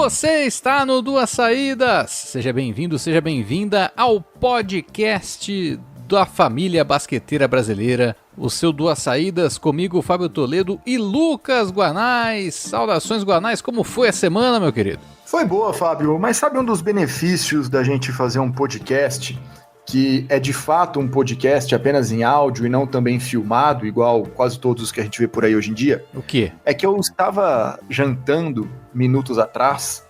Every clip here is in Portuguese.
Você está no Duas Saídas. Seja bem-vindo, seja bem-vinda ao podcast da família basqueteira brasileira. O seu Duas Saídas, comigo, Fábio Toledo e Lucas Guanais. Saudações, Guanais. Como foi a semana, meu querido? Foi boa, Fábio, mas sabe um dos benefícios da gente fazer um podcast, que é de fato um podcast apenas em áudio e não também filmado, igual quase todos os que a gente vê por aí hoje em dia? O quê? É que eu estava jantando minutos atrás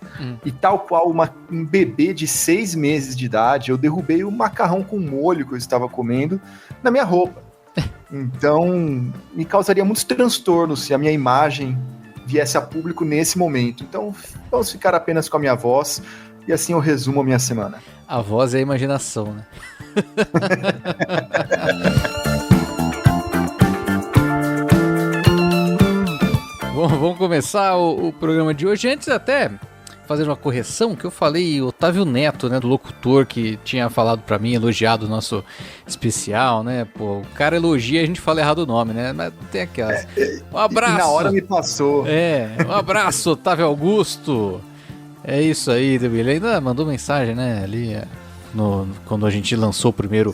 e tal qual um bebê de 6 meses de idade, eu derrubei o macarrão com molho que eu estava comendo na minha roupa. Então, me causaria muitos transtornos se a minha imagem viesse a público nesse momento. Então, vamos ficar apenas com a minha voz e assim eu resumo a minha semana. A voz é a imaginação, né? Bom, vamos começar o programa de hoje. Antes até fazer uma correção, que eu falei Otávio Neto, né, do locutor que tinha falado pra mim, elogiado o nosso especial, né? Pô, o cara elogia, a gente fala errado o nome, né? Mas tem aquelas. Um abraço. E na hora me passou. Um abraço, Otávio Augusto. É isso aí, ele ainda mandou mensagem, né, ali quando a gente lançou primeira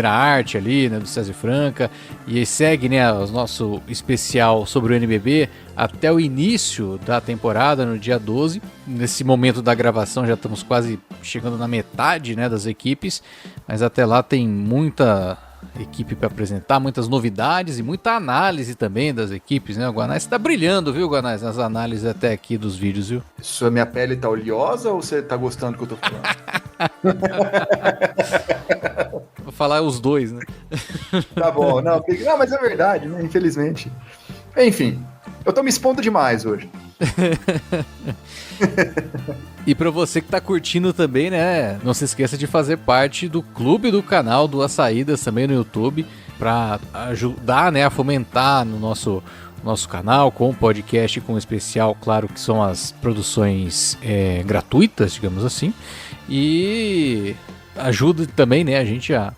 arte ali, né, do César Franca, e segue, né, o nosso especial sobre o NBB até o início da temporada, no dia 12. Nesse momento da gravação já estamos quase chegando na metade, né, das equipes, mas até lá tem muita equipe para apresentar, muitas novidades e muita análise também das equipes, né? O Guanais está brilhando, viu, Guanais, nas análises até aqui dos vídeos, viu? Sua minha pele tá oleosa ou você tá gostando do que eu tô falando? Vou falar os dois, né? Tá bom, não, mas é verdade, né? Infelizmente. Enfim, eu tô me expondo demais hoje. E para você que tá curtindo também, né, não se esqueça de fazer parte do clube do canal Duas Saídas também no YouTube, para ajudar, né, a fomentar no nosso canal com o podcast, com o especial, claro que são as produções gratuitas, digamos assim, e ajuda também, né, a gente a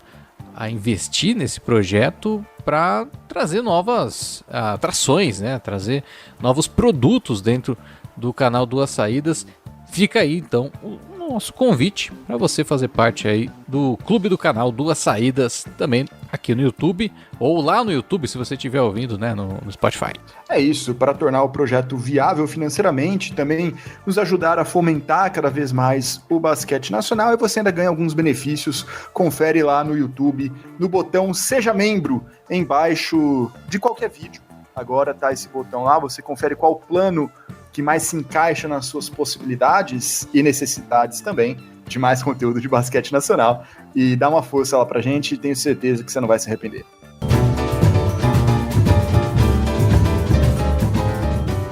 investir nesse projeto para trazer novas atrações, né, trazer novos produtos dentro do canal Duas Saídas. Fica aí então o nosso convite para você fazer parte aí do clube do canal Duas Saídas, também aqui no YouTube, ou lá no YouTube se você estiver ouvindo, né, no Spotify. É isso, para tornar o projeto viável financeiramente, também nos ajudar a fomentar cada vez mais o basquete nacional, e você ainda ganha alguns benefícios. Confere lá no YouTube, no botão Seja Membro, embaixo de qualquer vídeo. Agora tá esse botão lá, você confere qual plano que mais se encaixa nas suas possibilidades e necessidades também de mais conteúdo de basquete nacional. E dá uma força lá pra gente e tenho certeza que você não vai se arrepender.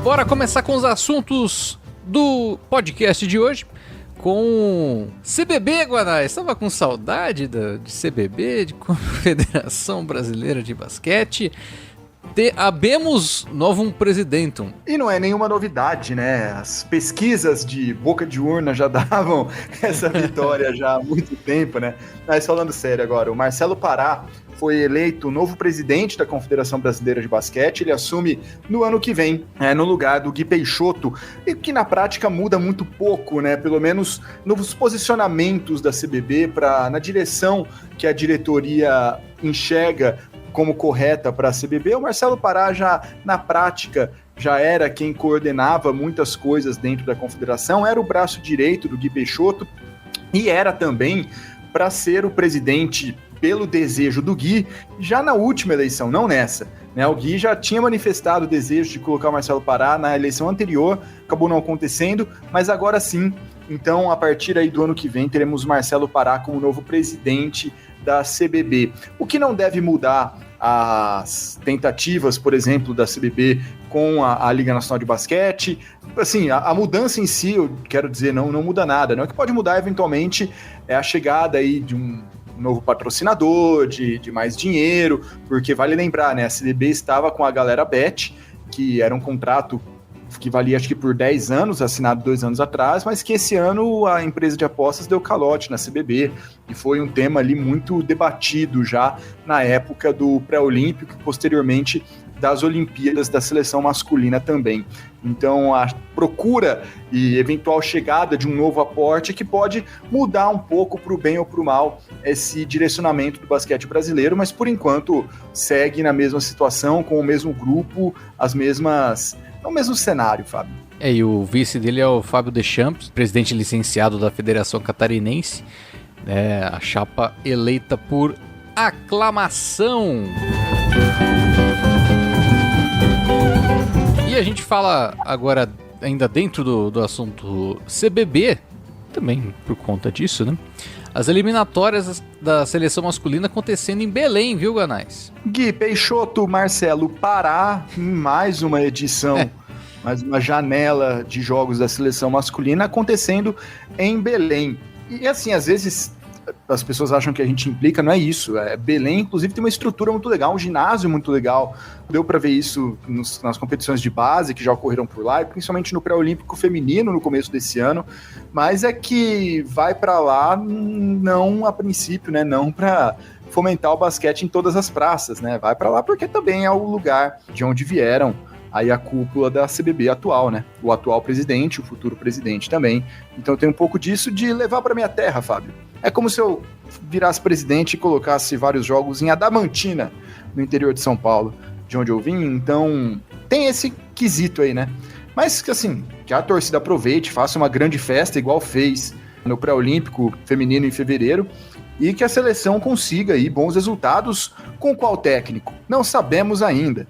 Bora começar com os assuntos do podcast de hoje, com CBB, Guanais. Estava com saudade de CBB, de Confederação Brasileira de Basquete. Habemos novum presidentum. E não é nenhuma novidade, né? As pesquisas de boca de urna já davam essa vitória já há muito tempo, né? Mas falando sério agora, o Marcelo Pará foi eleito novo presidente da Confederação Brasileira de Basquete. Ele assume no ano que vem, no lugar do Gui Peixoto, e que na prática muda muito pouco, né? Pelo menos nos posicionamentos da CBB na direção que a diretoria enxerga como correta para a CBB. O Marcelo Pará já, na prática, já era quem coordenava muitas coisas dentro da confederação, era o braço direito do Gui Peixoto e era também para ser o presidente pelo desejo do Gui já na última eleição, não nessa, né? O Gui já tinha manifestado o desejo de colocar o Marcelo Pará na eleição anterior, acabou não acontecendo, mas agora sim. Então, a partir aí do ano que vem, teremos Marcelo Pará como novo presidente da CBB. O que não deve mudar as tentativas, por exemplo, da CBB com a Liga Nacional de Basquete. Assim, a mudança em si, eu quero dizer, não muda nada, né? O que pode mudar, eventualmente, é a chegada aí de um novo patrocinador, de mais dinheiro, porque vale lembrar, né? A CBB estava com a Galera Bet, que era um contrato que valia acho que por 10 anos, assinado 2 anos atrás, mas que esse ano a empresa de apostas deu calote na CBB, e foi um tema ali muito debatido já na época do pré-olímpico e posteriormente das Olimpíadas da seleção masculina também. Então a procura e eventual chegada de um novo aporte que pode mudar um pouco para o bem ou para o mal esse direcionamento do basquete brasileiro, mas por enquanto segue na mesma situação, com o mesmo grupo, o mesmo cenário, Fábio. E o vice dele é o Fábio Deschamps, presidente licenciado da Federação Catarinense, a chapa eleita por aclamação. E a gente fala agora, ainda dentro do assunto CBB, também por conta disso, né? As eliminatórias da seleção masculina acontecendo em Belém, viu, Ganais? Gui, Peixoto, Marcelo, Pará, em mais uma edição, mais uma janela de jogos da seleção masculina acontecendo em Belém. E assim, às vezes as pessoas acham que a gente implica, não é isso. Belém, inclusive, tem uma estrutura muito legal, um ginásio muito legal. Deu para ver isso nas competições de base que já ocorreram por lá, e principalmente no pré-olímpico feminino no começo desse ano. Mas é que vai para lá não a princípio, né? Não para fomentar o basquete em todas as praças, né? Vai para lá porque também é o lugar de onde vieram aí a cúpula da CBB atual, né? O atual presidente, o futuro presidente também. Então tem um pouco disso de levar para minha terra, Fábio. É como se eu virasse presidente e colocasse vários jogos em Adamantina, no interior de São Paulo, de onde eu vim. Então tem esse quesito aí, né? Mas assim, que a torcida aproveite, faça uma grande festa, igual fez no pré-olímpico feminino em fevereiro, e que a seleção consiga aí bons resultados. Com qual técnico? Não sabemos ainda.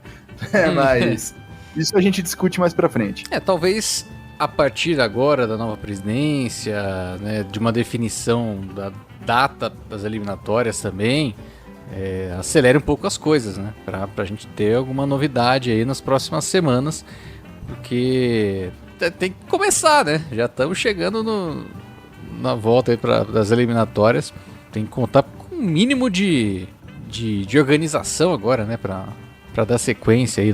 Mas isso a gente discute mais pra frente. Talvez a partir agora da nova presidência, né, de uma definição da data das eliminatórias também, acelere um pouco as coisas, né? Pra gente ter alguma novidade aí nas próximas semanas, porque tem que começar, né? Já estamos chegando na volta aí das eliminatórias. Tem que contar com um mínimo de organização agora, né? Pra dar sequência aí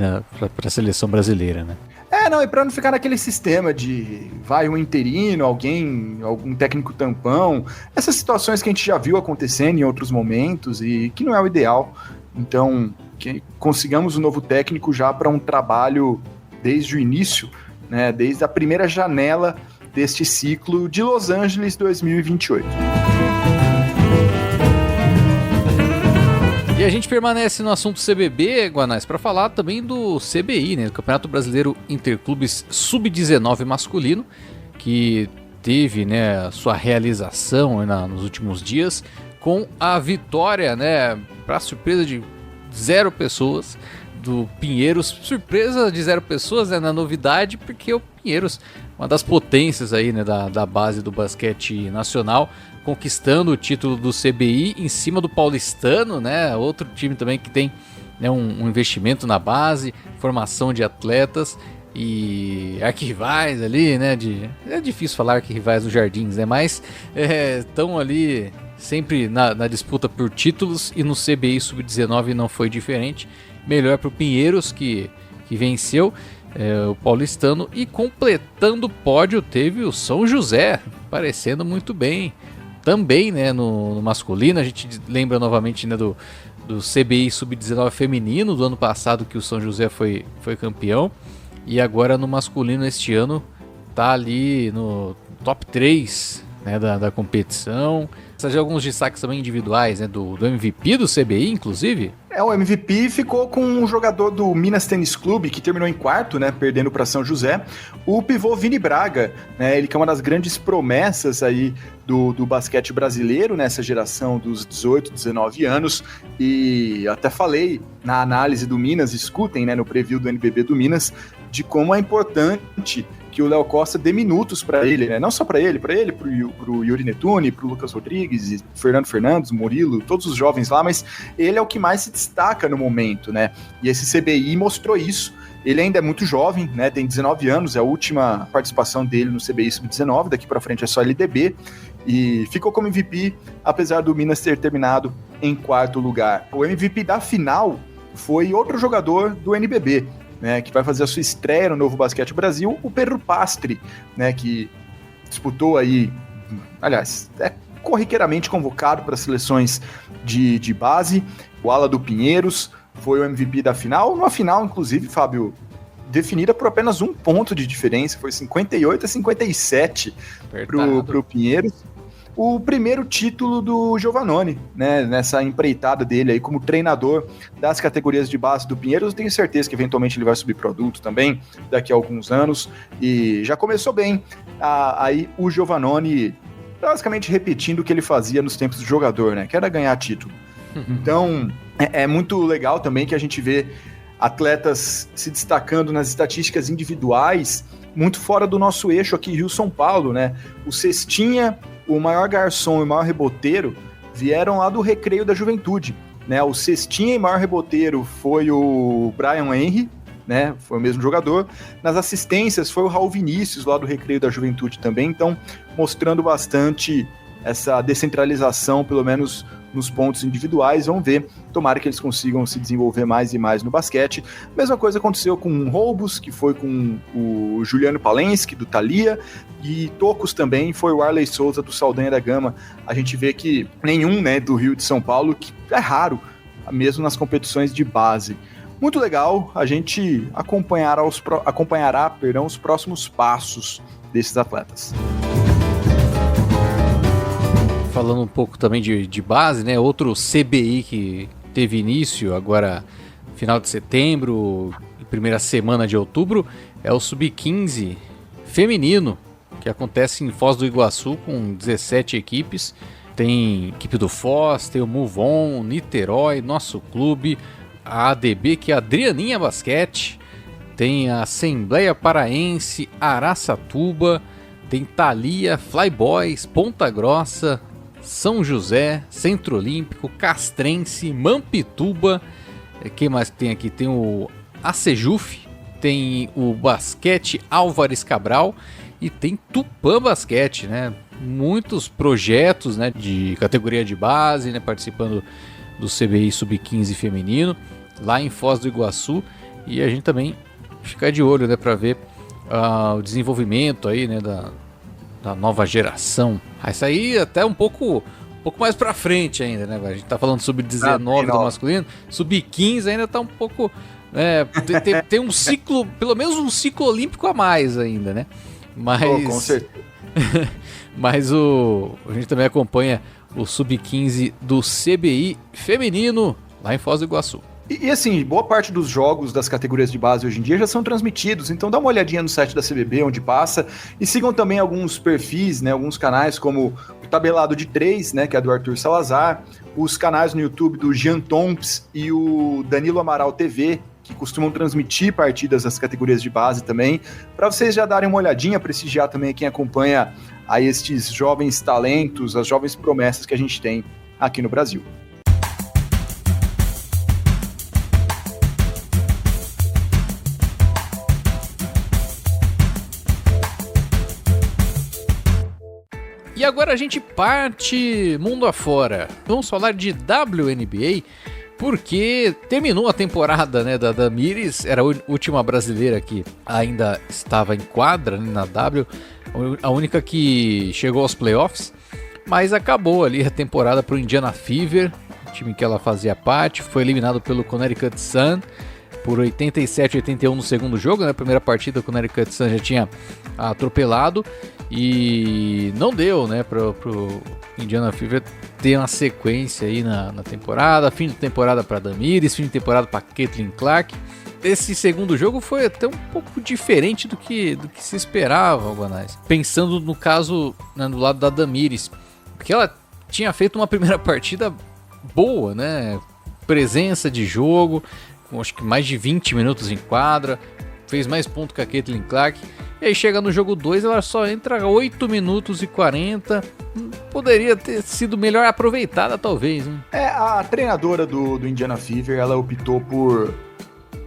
pra seleção brasileira, né? E pra não ficar naquele sistema de vai um interino, algum técnico tampão, essas situações que a gente já viu acontecendo em outros momentos e que não é o ideal. Então, que consigamos um novo técnico já para um trabalho desde o início, né? Desde a primeira janela deste ciclo de Los Angeles 2028. E a gente permanece no assunto CBB, Guanais, para falar também do CBI, né, do Campeonato Brasileiro Interclubes Sub-19 masculino, que teve, né, a sua realização nos últimos dias com a vitória, né, para surpresa de 0 pessoas, do Pinheiros. Surpresa de 0 pessoas, né, na novidade, porque o Pinheiros, uma das potências aí, né, da base do basquete nacional, conquistando o título do CBI em cima do Paulistano, né? Outro time também que tem, né, um investimento na base, formação de atletas e arquirrivais ali, né? É difícil falar arquirrivais dos Jardins, né? Mas estão ali sempre na disputa por títulos, e no CBI Sub-19 não foi diferente. Melhor para o Pinheiros, que venceu o Paulistano, e completando o pódio teve o São José, parecendo muito bem. Também, né, no masculino, a gente lembra novamente, né, do CBI Sub-19 feminino do ano passado, que o São José foi campeão, e agora no masculino este ano tá ali no top 3, né, da competição. Você já alguns destaques também individuais, né, do MVP do CBI, inclusive? O MVP ficou com um jogador do Minas Tênis Clube, que terminou em quarto, né, perdendo para São José, o pivô Vini Braga, né, ele que é uma das grandes promessas aí do basquete brasileiro, nessa geração dos 18, 19 anos, e até falei na análise do Minas, escutem, né, no preview do NBB do Minas, de como é importante que o Léo Costa dê minutos para ele, né? Não só para ele, pro Yuri Netune, pro Lucas Rodrigues, Fernando Fernandes, Murilo, todos os jovens lá, mas ele é o que mais se destaca no momento, né? E esse CBI mostrou isso. Ele ainda é muito jovem, né? Tem 19 anos, é a última participação dele no CBI Sub-19, daqui para frente é só LDB, e ficou como MVP, apesar do Minas ter terminado em quarto lugar. O MVP da final foi outro jogador do NBB, né, que vai fazer a sua estreia no Novo Basquete Brasil, o Pedro Pastre, né, que disputou aí, aliás, corriqueiramente convocado para seleções de base, o ala do Pinheiros, foi o MVP da final. Numa final, inclusive, Fábio, definida por apenas 1 ponto de diferença, foi 58-57 pro Pinheiros. O primeiro título do Giovannone, né, nessa empreitada dele aí como treinador das categorias de base do Pinheiros. Eu tenho certeza que eventualmente ele vai subir produto também daqui a alguns anos, e já começou bem aí o Giovannone basicamente repetindo o que ele fazia nos tempos de jogador, né, que era ganhar título. Então é muito legal também que a gente vê atletas se destacando nas estatísticas individuais, muito fora do nosso eixo aqui, Rio-São Paulo, né? O Cestinha, o maior garçom e o maior reboteiro vieram lá do Recreio da Juventude, né? O Cestinha e maior reboteiro foi o Brian Henry, né? Foi o mesmo jogador. Nas assistências foi o Raul Vinícius, lá do Recreio da Juventude também, então mostrando bastante essa descentralização, pelo menos nos pontos individuais. Vamos ver, tomara que eles consigam se desenvolver mais e mais no basquete. Mesma coisa aconteceu com o Roubos, que foi com o Juliano Palensky, do Thalia, e Tocos também, foi o Arley Souza, do Saldanha da Gama. A gente vê que nenhum, né, do Rio de São Paulo, que é raro, mesmo nas competições de base. Muito legal, a gente acompanhará os próximos passos desses atletas. Falando um pouco também de base, né? Outro CBI que teve início agora final de setembro e primeira semana de outubro é o Sub-15 feminino, que acontece em Foz do Iguaçu com 17 equipes. Tem equipe do Foz, tem o Move On, Niterói, Nosso Clube, a ADB, que é a Adrianinha Basquete, tem a Assembleia Paraense, Araçatuba, tem Thalia, Flyboys, Ponta Grossa, São José, Centro Olímpico, Castrense, Mampituba. Quem mais tem aqui? Tem o Acejuf, tem o Basquete Álvares Cabral e tem Tupã Basquete, né? Muitos projetos, né, de categoria de base, né, participando do CBI Sub-15 feminino lá em Foz do Iguaçu, e a gente também fica de olho, né, para ver o desenvolvimento aí, né, da nova geração. Isso aí até um pouco mais pra frente ainda, né? A gente tá falando sub-19 do masculino, sub-15 ainda tá um pouco... tem um ciclo, pelo menos um ciclo olímpico a mais ainda, né? Mas... com certeza. Mas a gente também acompanha o sub-15 do CBI feminino lá em Foz do Iguaçu. E assim, boa parte dos jogos das categorias de base hoje em dia já são transmitidos, então dá uma olhadinha no site da CBB, onde passa, e sigam também alguns perfis, né, alguns canais como o Tabelado de 3, né, que é do Arthur Salazar, os canais no YouTube do Jean Tomps e o Danilo Amaral TV, que costumam transmitir partidas das categorias de base também, para vocês já darem uma olhadinha, prestigiar também quem acompanha a estes jovens talentos, as jovens promessas que a gente tem aqui no Brasil. E agora a gente parte mundo afora. Vamos falar de WNBA, porque terminou a temporada, né, da Damiris, era a última brasileira que ainda estava em quadra, né, na W, a única que chegou aos playoffs, mas acabou ali a temporada para o Indiana Fever, time que ela fazia parte, foi eliminado pelo Connecticut Sun por 87-81 no segundo jogo, né? A primeira partida o Connecticut Sun já tinha atropelado e não deu, né, pro Indiana Fever ter uma sequência aí na temporada, fim de temporada para Damiris, fim de temporada para Caitlin Clark. Esse segundo jogo foi até um pouco diferente do que se esperava, Guanais. Pensando no caso, né, do lado da Damiris, porque ela tinha feito uma primeira partida boa, né? Presença de jogo, com acho que mais de 20 minutos em quadra, fez mais pontos que a Caitlin Clark. E aí chega no jogo 2, ela só entra 8 minutos e 40. Poderia ter sido melhor aproveitada, talvez, hein? A treinadora do Indiana Fever, ela optou por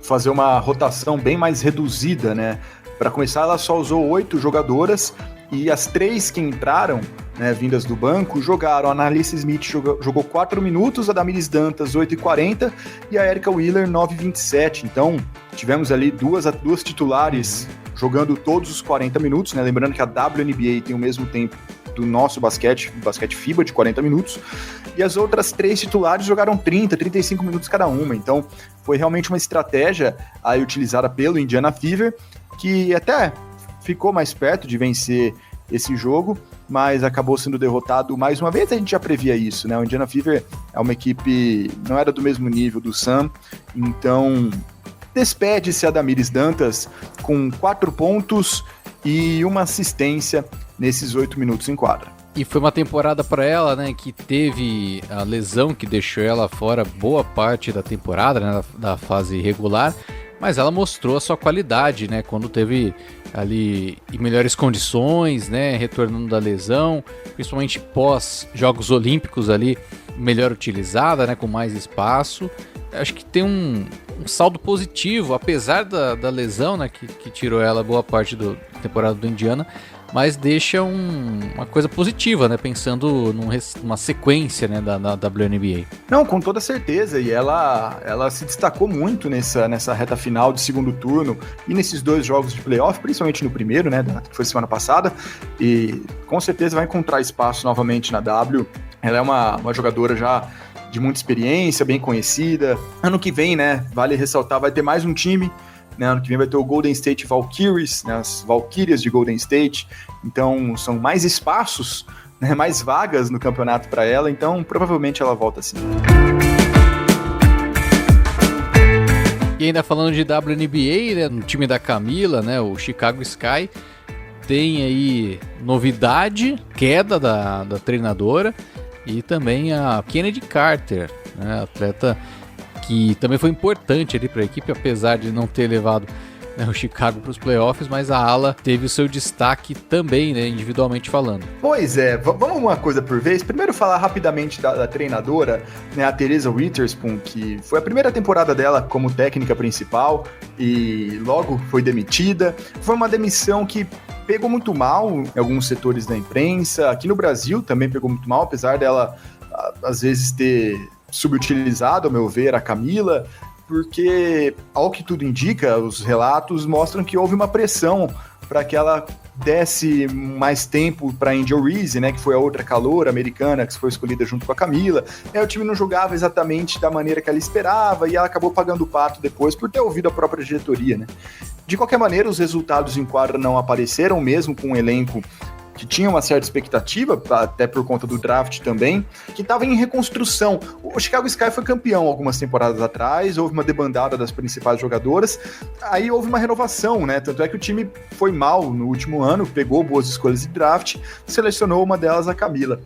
fazer uma rotação bem mais reduzida, né? Para começar, ela só usou 8 jogadoras e as 3 que entraram, né, vindas do banco, jogaram. A Annalise Smith jogou 4 minutos, a Damiris Dantas 8,40 e a Erica Wheeler 9,27. Então, tivemos ali duas titulares jogando todos os 40 minutos, né? Lembrando que a WNBA tem o mesmo tempo do nosso basquete FIBA de 40 minutos, e as outras 3 titulares jogaram 30, 35 minutos cada uma. Então foi realmente uma estratégia aí utilizada pelo Indiana Fever, que até ficou mais perto de vencer esse jogo, mas acabou sendo derrotado mais uma vez. A gente já previa isso, né? O Indiana Fever é uma equipe, não era do mesmo nível do Sun, então despede-se a Damiris Dantas com 4 pontos e uma assistência nesses 8 minutos em quadra. E foi uma temporada para ela, né, que teve a lesão que deixou ela fora boa parte da temporada, né, da fase regular, mas ela mostrou a sua qualidade, né, quando teve ali em melhores condições, né, retornando da lesão, principalmente pós Jogos Olímpicos ali, melhor utilizada, né, com mais espaço. Acho que tem um saldo positivo, apesar da lesão, né, que tirou ela boa parte da temporada do Indiana, mas deixa uma coisa positiva, né, pensando numa sequência, né, da WNBA. Não, com toda certeza, e ela se destacou muito nessa reta final de segundo turno e nesses 2 jogos de playoff, principalmente no primeiro, né, que foi semana passada, e com certeza vai encontrar espaço novamente na W. Ela é uma jogadora já de muita experiência, bem conhecida. Ano que vem, né, vale ressaltar, vai ter mais um time, né, ano que vem vai ter o Golden State Valkyries, né, as Valkyrias de Golden State, então são mais espaços, né, mais vagas no campeonato para ela, então provavelmente ela volta sim. E ainda falando de WNBA, né, no time da Camila, né, o Chicago Sky, tem aí novidade, queda da treinadora, e também a Kennedy Carter, né, atleta que também foi importante ali para a equipe, apesar de não ter levado, né, o Chicago para os playoffs, mas a ala teve o seu destaque também, né, individualmente falando. Pois é, vamos uma coisa por vez. Primeiro falar rapidamente da treinadora, né, a Teresa Witherspoon, que foi a primeira temporada dela como técnica principal e logo foi demitida. Foi uma demissão que pegou muito mal em alguns setores da imprensa, aqui no Brasil também pegou muito mal, apesar dela às vezes ter subutilizado, ao meu ver, a Camila, porque, ao que tudo indica, os relatos mostram que houve uma pressão para que ela desse mais tempo para a Angel Reese, né, que foi a outra caloura americana que foi escolhida junto com a Camila. O time não jogava exatamente da maneira que ela esperava e ela acabou pagando o pato depois por ter ouvido a própria diretoria, né? De qualquer maneira, os resultados em quadra não apareceram, mesmo com um elenco que tinha uma certa expectativa, até por conta do draft também, que estava em reconstrução. O Chicago Sky foi campeão algumas temporadas atrás, houve uma debandada das principais jogadoras, aí houve uma renovação, né? Tanto é que o time foi mal no último ano, pegou boas escolhas de draft, selecionou uma delas, a Camila.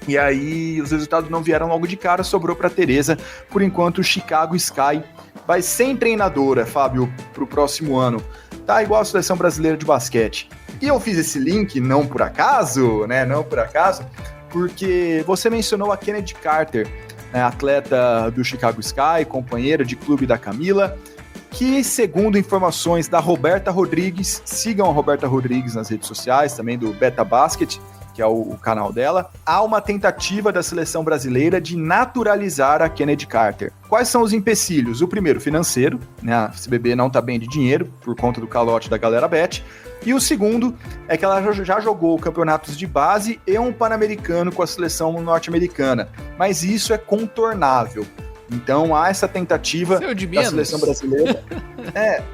E aí os resultados não vieram logo de cara, sobrou para a Teresa. Por enquanto, o Chicago Sky vai sem treinadora, Fábio, para o próximo ano. Tá igual a seleção brasileira de basquete. E eu fiz esse link, não por acaso, né? Não por acaso, porque você mencionou a Kennedy Carter, né, atleta do Chicago Sky, companheira de clube da Camila, que, segundo informações da Roberta Rodrigues, sigam a Roberta Rodrigues nas redes sociais, também do Beta Basket, que é o canal dela, há uma tentativa da seleção brasileira de naturalizar a Kennedy Carter. Quais são os empecilhos? O primeiro, financeiro, né? A CBB não está bem de dinheiro por conta do calote da galera Bet. E o segundo é que ela já jogou campeonatos de base e um Pan-Americano com a seleção norte-americana. Mas isso é contornável. Então há essa tentativa da seleção brasileira.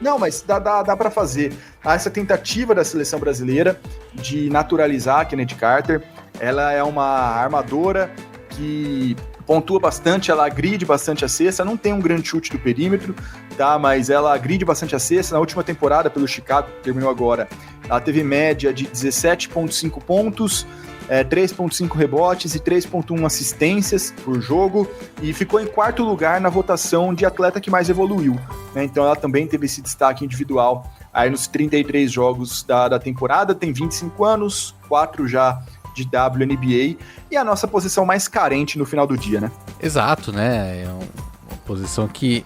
Não, mas dá para fazer. Há essa tentativa da seleção brasileira de naturalizar a Kennedy Carter. Ela é uma armadora que pontua bastante, ela agride bastante a cesta, não tem um grande chute do perímetro, tá? Mas ela agride bastante a cesta. Na última temporada pelo Chicago, que terminou agora, ela teve média de 17,5 pontos, 3,5 rebotes e 3,1 assistências por jogo, e ficou em 4º lugar na votação de atleta que mais evoluiu, né? Então ela também teve esse destaque individual aí nos 33 jogos da temporada, tem 25 anos, 4 já de WNBA, e a nossa posição mais carente no final do dia, né? Exato, né? É uma posição que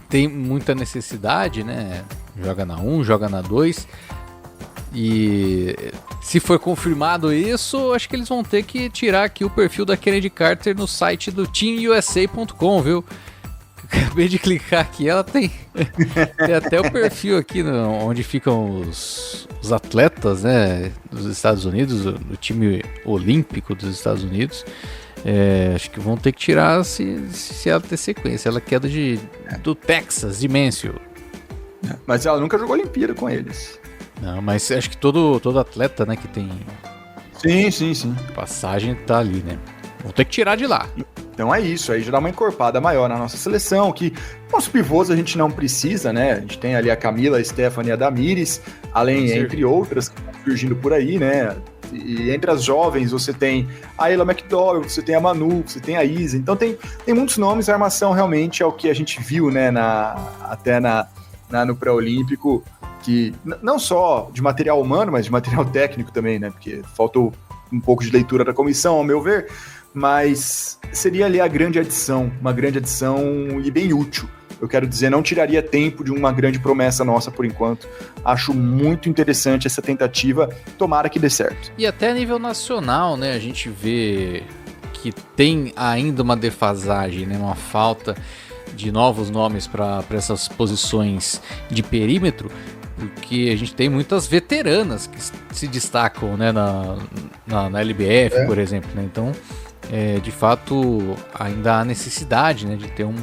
tem muita necessidade, né? Joga na 1, joga na 2, e se for confirmado isso, acho que eles vão ter que tirar aqui o perfil da Kennedy Carter no site do teamusa.com, viu? Acabei de clicar aqui, ela tem até o perfil aqui onde ficam os atletas, né, dos Estados Unidos, do time olímpico dos Estados Unidos. Acho que vão ter que tirar se ela ter sequência. Ela é do Texas, de Mansfield. Mas ela nunca jogou Olimpíada com eles. Não, mas acho que todo atleta, né, que tem Sim. passagem tá ali, né? Vão ter que tirar de lá. Então é isso, aí já dá uma encorpada maior na nossa seleção, que os pivôs a gente não precisa, né? A gente tem ali a Camila, a Stephanie e a Damires, entre outras que estão surgindo por aí, né? E entre as jovens você tem a Ella McDowell, você tem a Manu, você tem a Isa, então tem muitos nomes, a armação realmente é o que a gente viu, né, no pré-olímpico, que não só de material humano, mas de material técnico também, né? Porque faltou um pouco de leitura da comissão, ao meu ver, mas seria ali uma grande adição e bem útil. Eu quero dizer, não tiraria tempo de uma grande promessa nossa por enquanto. Acho muito interessante essa tentativa, tomara que dê certo. E até a nível nacional, né, a gente vê que tem ainda uma defasagem, né, uma falta de novos nomes para essas posições de perímetro, porque a gente tem muitas veteranas que se destacam, né, na LBF, por exemplo, né? Então, de fato, ainda há necessidade, né, de ter um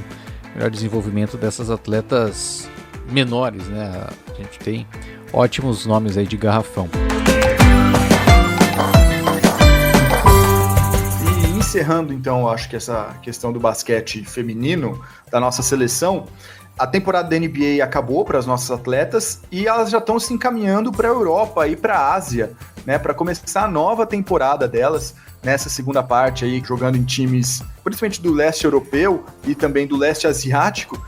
melhor desenvolvimento dessas atletas menores, né? A gente tem ótimos nomes aí de garrafão. E encerrando, então, acho que essa questão do basquete feminino da nossa seleção, a temporada da NBA acabou para as nossas atletas e elas já estão se encaminhando para a Europa e para a Ásia, né, para começar a nova temporada delas nessa segunda parte aí, jogando em times, principalmente do leste europeu e também do leste asiático,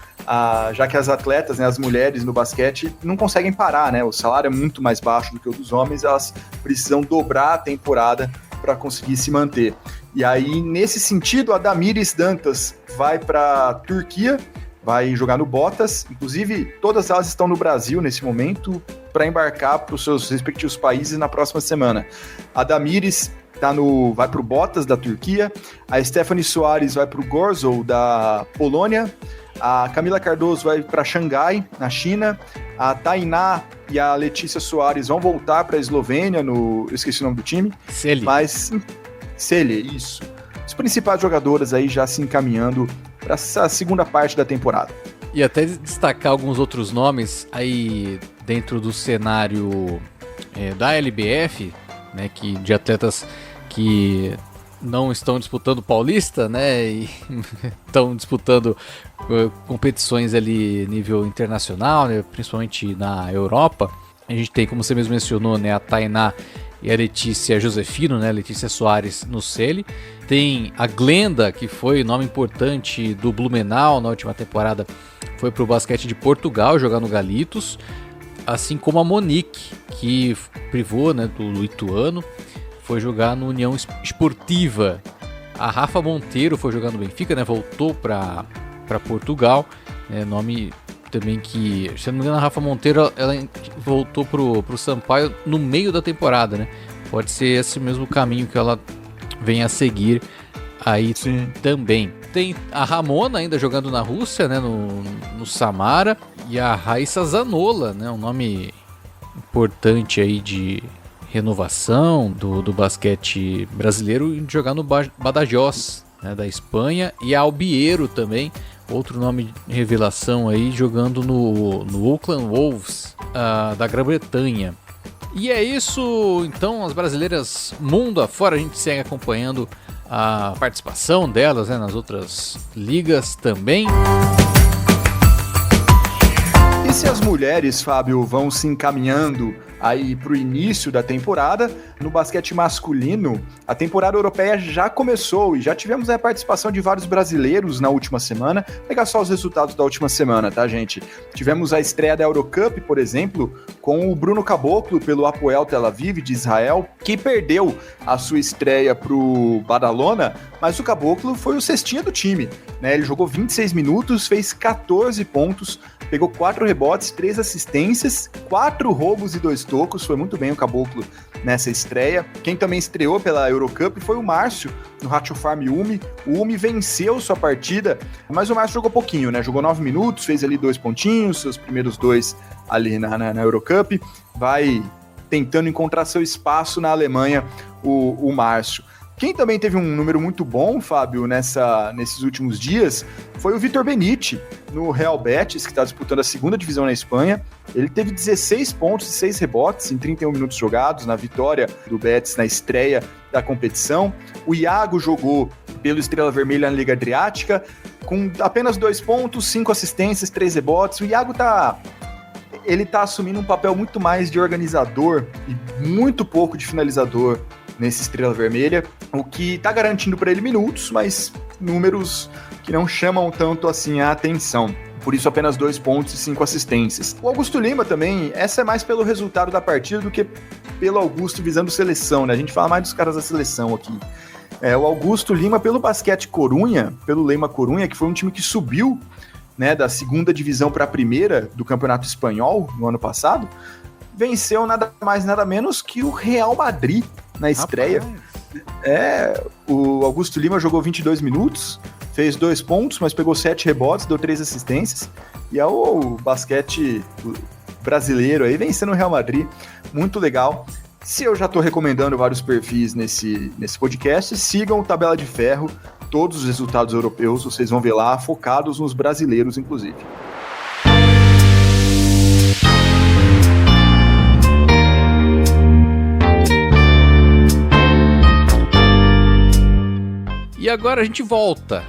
já que as atletas, né, as mulheres no basquete não conseguem parar, né, o salário é muito mais baixo do que o dos homens, elas precisam dobrar a temporada para conseguir se manter. E aí, nesse sentido, a Damires Dantas vai para a Turquia, vai jogar no Botas, inclusive todas elas estão no Brasil nesse momento para embarcar para os seus respectivos países na próxima semana. A Damires vai para o Botas da Turquia, a Stephanie Soares vai para o Gorzow da Polônia, a Camila Cardoso vai para Xangai, na China, a Tainá e a Letícia Soares vão voltar para a Eslovênia, eu esqueci o nome do time. Celje, isso. As principais jogadoras aí já se encaminhando para essa segunda parte da temporada. E até destacar alguns outros nomes aí dentro do cenário da LBF, né, de atletas que não estão disputando Paulista, né, e estão disputando competições ali nível internacional, né, principalmente na Europa. A gente tem, como você mesmo mencionou, né, a Tainá e a Letícia Josefino, né, Letícia Soares no Celje. Tem a Glenda, que foi nome importante do Blumenau na última temporada, foi para o basquete de Portugal jogar no Galitos, assim como a Monique, que privou, né, do Ituano, foi jogar no União Esportiva. A Rafa Monteiro foi jogar no Benfica, né, voltou para Portugal, nome também que, se não me engano, a Rafa Monteiro ela voltou pro Sampaio no meio da temporada, né? Pode ser esse mesmo caminho que ela vem a seguir aí. Sim. Também. Tem a Ramona ainda jogando na Rússia, né? No Samara, e a Raíssa Zanola, né? Um nome importante aí de renovação do basquete brasileiro e de jogar no Badajoz, né, da Espanha, e a Albiero também, outro nome de revelação aí, jogando no Auckland Wolves da Grã-Bretanha. E é isso, então, as brasileiras mundo afora, a gente segue acompanhando a participação delas, né, nas outras ligas também. E se as mulheres, Fábio, vão se encaminhando aí para o início da temporada, no basquete masculino, a temporada europeia já começou e já tivemos a participação de vários brasileiros na última semana. Vou pegar só os resultados da última semana, tá, gente? Tivemos a estreia da Eurocup, por exemplo, com o Bruno Caboclo pelo Hapoel Tel Aviv de Israel, que perdeu a sua estreia para o Badalona, mas o Caboclo foi o cestinha do time, né? Ele jogou 26 minutos, fez 14 pontos, pegou 4 rebotes, 3 assistências, 4 roubos e 2 tocos, foi muito bem o Caboclo nessa estreia. Quem também estreou pela Eurocup foi o Márcio, no Ratio Farm Umi. O Umi venceu sua partida, mas o Márcio jogou pouquinho, né? Jogou 9 minutos, fez ali 2 pontinhos, seus primeiros 2 ali na Eurocup. Vai tentando encontrar seu espaço na Alemanha, o Márcio. Quem também teve um número muito bom, Fábio, nesses últimos dias, foi o Vitor Benite, no Real Betis, que está disputando a segunda divisão na Espanha. Ele teve 16 pontos e 6 rebotes em 31 minutos jogados, na vitória do Betis na estreia da competição. O Iago jogou pelo Estrela Vermelha na Liga Adriática, com apenas 2 pontos, 5 assistências, 3 rebotes. O Iago ele tá assumindo um papel muito mais de organizador e muito pouco de finalizador nesse Estrela Vermelha, o que tá garantindo para ele minutos, mas números que não chamam tanto assim a atenção. Por isso, apenas 2 pontos e 5 assistências. O Augusto Lima também, essa é mais pelo resultado da partida do que pelo Augusto visando seleção, né? A gente fala mais dos caras da seleção aqui. O Augusto Lima pelo Basquete Corunha, pelo Leima Corunha, que foi um time que subiu, né, da segunda divisão para a primeira do Campeonato Espanhol no ano passado, venceu nada mais nada menos que o Real Madrid na estreia. O Augusto Lima jogou 22 minutos, fez 2 pontos, mas pegou 7 rebotes, deu 3 assistências, e é o basquete brasileiro aí vencendo o Real Madrid, muito legal. Se eu já estou recomendando vários perfis nesse podcast, sigam o Tabela de Ferro, todos os resultados europeus, vocês vão ver lá, focados nos brasileiros, inclusive. E agora a gente volta.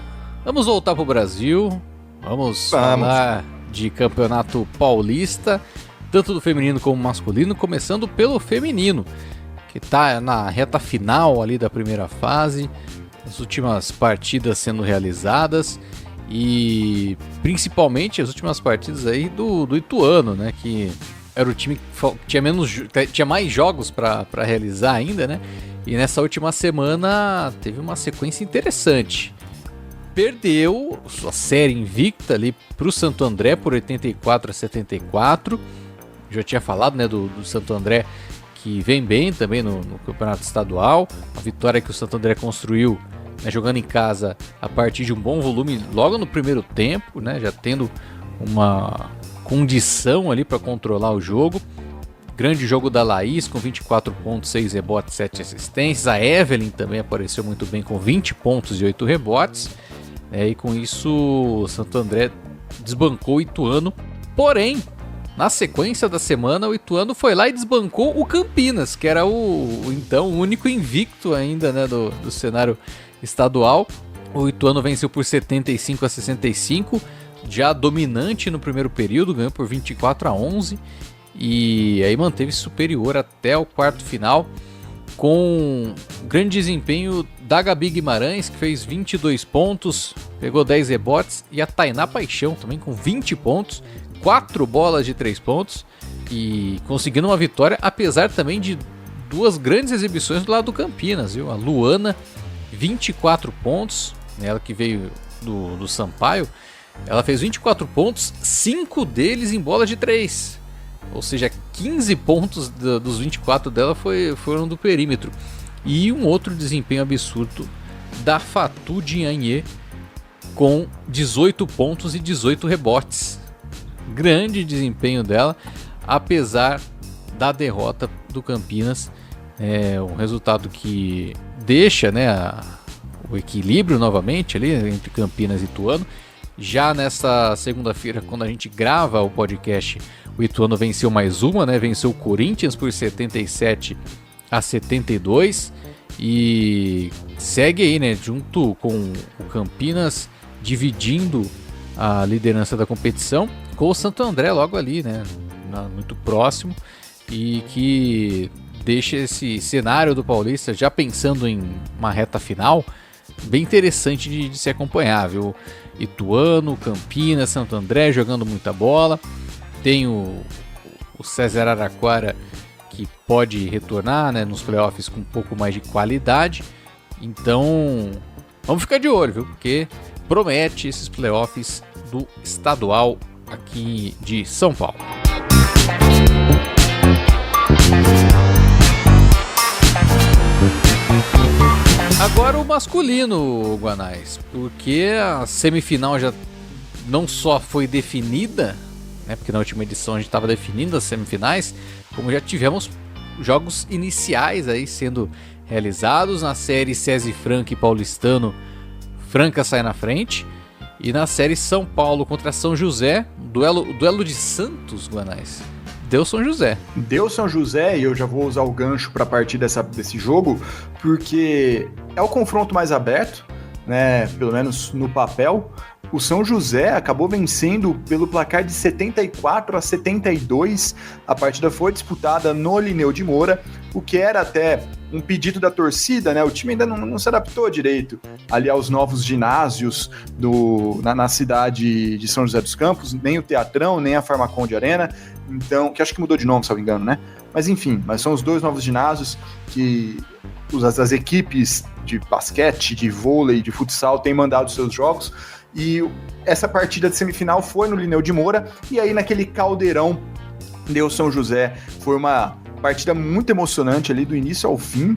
Vamos voltar pro Brasil. Vamos falar de Campeonato Paulista, tanto do feminino como masculino, começando pelo feminino, que tá na reta final ali da primeira fase, as últimas partidas sendo realizadas e principalmente as últimas partidas aí do Ituano, né, que era o time que tinha mais jogos para realizar ainda, né? E nessa última semana teve uma sequência interessante. Perdeu sua série invicta ali para o Santo André por 84-74. Já tinha falado, né, do Santo André, que vem bem também no campeonato estadual. A vitória que o Santo André construiu, né, jogando em casa a partir de um bom volume logo no primeiro tempo, né, já tendo uma condição ali para controlar o jogo. Grande jogo da Laís com 24 pontos, 6 rebotes, 7 assistências. A Evelyn também apareceu muito bem com 20 pontos e 8 rebotes. E com isso o Santo André desbancou o Ituano. Porém, na sequência da semana, o Ituano foi lá e desbancou o Campinas, que era o único invicto ainda, né, do cenário estadual. O Ituano venceu por 75-65, já dominante no primeiro período, ganhou por 24-11. E aí manteve superior até o quarto final, com grande desempenho da Gabi Guimarães, que fez 22 pontos, pegou 10 rebotes, e a Tainá Paixão também com 20 pontos, 4 bolas de 3 pontos, e conseguindo uma vitória, apesar também de 2 grandes exibições do lado do Campinas, viu? A Luana, 24 pontos, ela que veio do Sampaio, ela fez 24 pontos, 5 deles em bola de 3. Ou seja, 15 pontos dos 24 dela foram do perímetro. E um outro desempenho absurdo da Fatou Diagne, com 18 pontos e 18 rebotes. Grande desempenho dela, apesar da derrota do Campinas. Um resultado que deixa, né, o equilíbrio novamente ali entre Campinas e Ituano. Já nessa segunda-feira, quando a gente grava o podcast, o Ituano venceu mais uma, né? Venceu o Corinthians por 77-72 e segue aí, né? Junto com o Campinas, dividindo a liderança da competição com o Santo André logo ali, né? Muito próximo, e que deixa esse cenário do Paulista, já pensando em uma reta final, bem interessante de se acompanhar, viu? Ituano, Campinas, Santo André jogando muita bola. Tem o César Araquara, que pode retornar, né, nos playoffs com um pouco mais de qualidade. Então, vamos ficar de olho, viu? Porque promete esses playoffs do estadual aqui de São Paulo. Agora o masculino, Guanais, porque a semifinal já não só foi definida, né, porque na última edição a gente estava definindo as semifinais, como já tivemos jogos iniciais aí sendo realizados na série SESI Franca e Paulistano. Franca sai na frente, e na série São Paulo contra São José, duelo de Santos, Guanais, deu São José. Deu São José, e eu já vou usar o gancho para partir desse jogo, porque é o confronto mais aberto, né, pelo menos no papel. O São José acabou vencendo pelo placar de 74-72. A partida foi disputada no Lineu de Moura, o que era até um pedido da torcida, né? O time ainda não se adaptou direito ali aos novos ginásios na cidade de São José dos Campos, nem o Teatrão, nem a Farmaconde Arena, então, que acho que mudou de nome, se não me engano, né? Mas enfim, são os dois novos ginásios que as equipes de basquete, de vôlei, de futsal têm mandado seus jogos. E essa partida de semifinal foi no Lineu de Moura, e aí naquele caldeirão deu São José. Foi uma partida muito emocionante ali do início ao fim,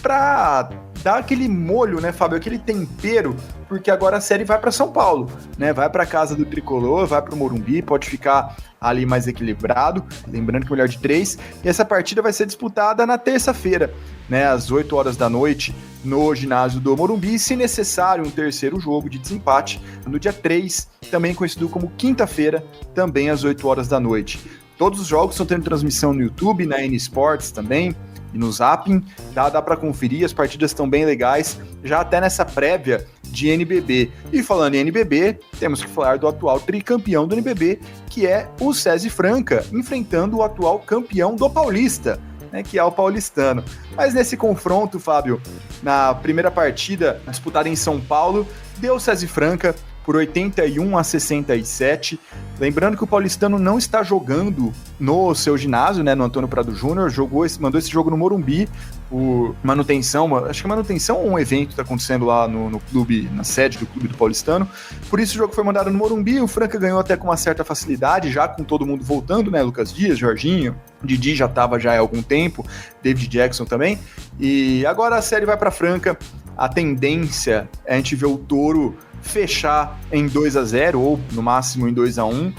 pra dar aquele molho, né, Fábio, aquele tempero, porque agora a série vai para São Paulo, né, vai para casa do Tricolor, vai para o Morumbi, pode ficar ali mais equilibrado, lembrando que melhor de 3, e essa partida vai ser disputada na terça-feira, né, às 8 horas da noite, no ginásio do Morumbi, e se necessário um terceiro jogo de desempate no dia 3, também conhecido como quinta-feira, também às 8 horas da noite. Todos os jogos estão tendo transmissão no YouTube, na N Sports também, e no Zapping, dá para conferir, as partidas estão bem legais, já até nessa prévia de NBB. E falando em NBB, temos que falar do atual tricampeão do NBB, que é o SESI Franca, enfrentando o atual campeão do Paulista, né, que é o paulistano. Mas nesse confronto, Fábio, na primeira partida disputada em São Paulo, deu o SESI Franca por 81-67. Lembrando que o paulistano não está jogando no seu ginásio, né, no Antônio Prado Júnior, mandou esse jogo no Morumbi por manutenção, acho que é manutenção ou um evento que está acontecendo lá no clube, na sede do clube do paulistano. Por isso o jogo foi mandado no Morumbi, o Franca ganhou até com uma certa facilidade, já com todo mundo voltando, né, Lucas Dias, Jorginho, Didi já estava já há algum tempo, David Jackson também, e agora a série vai para Franca. A tendência é a gente ver o Touro fechar em 2-0 ou no máximo em 2-1.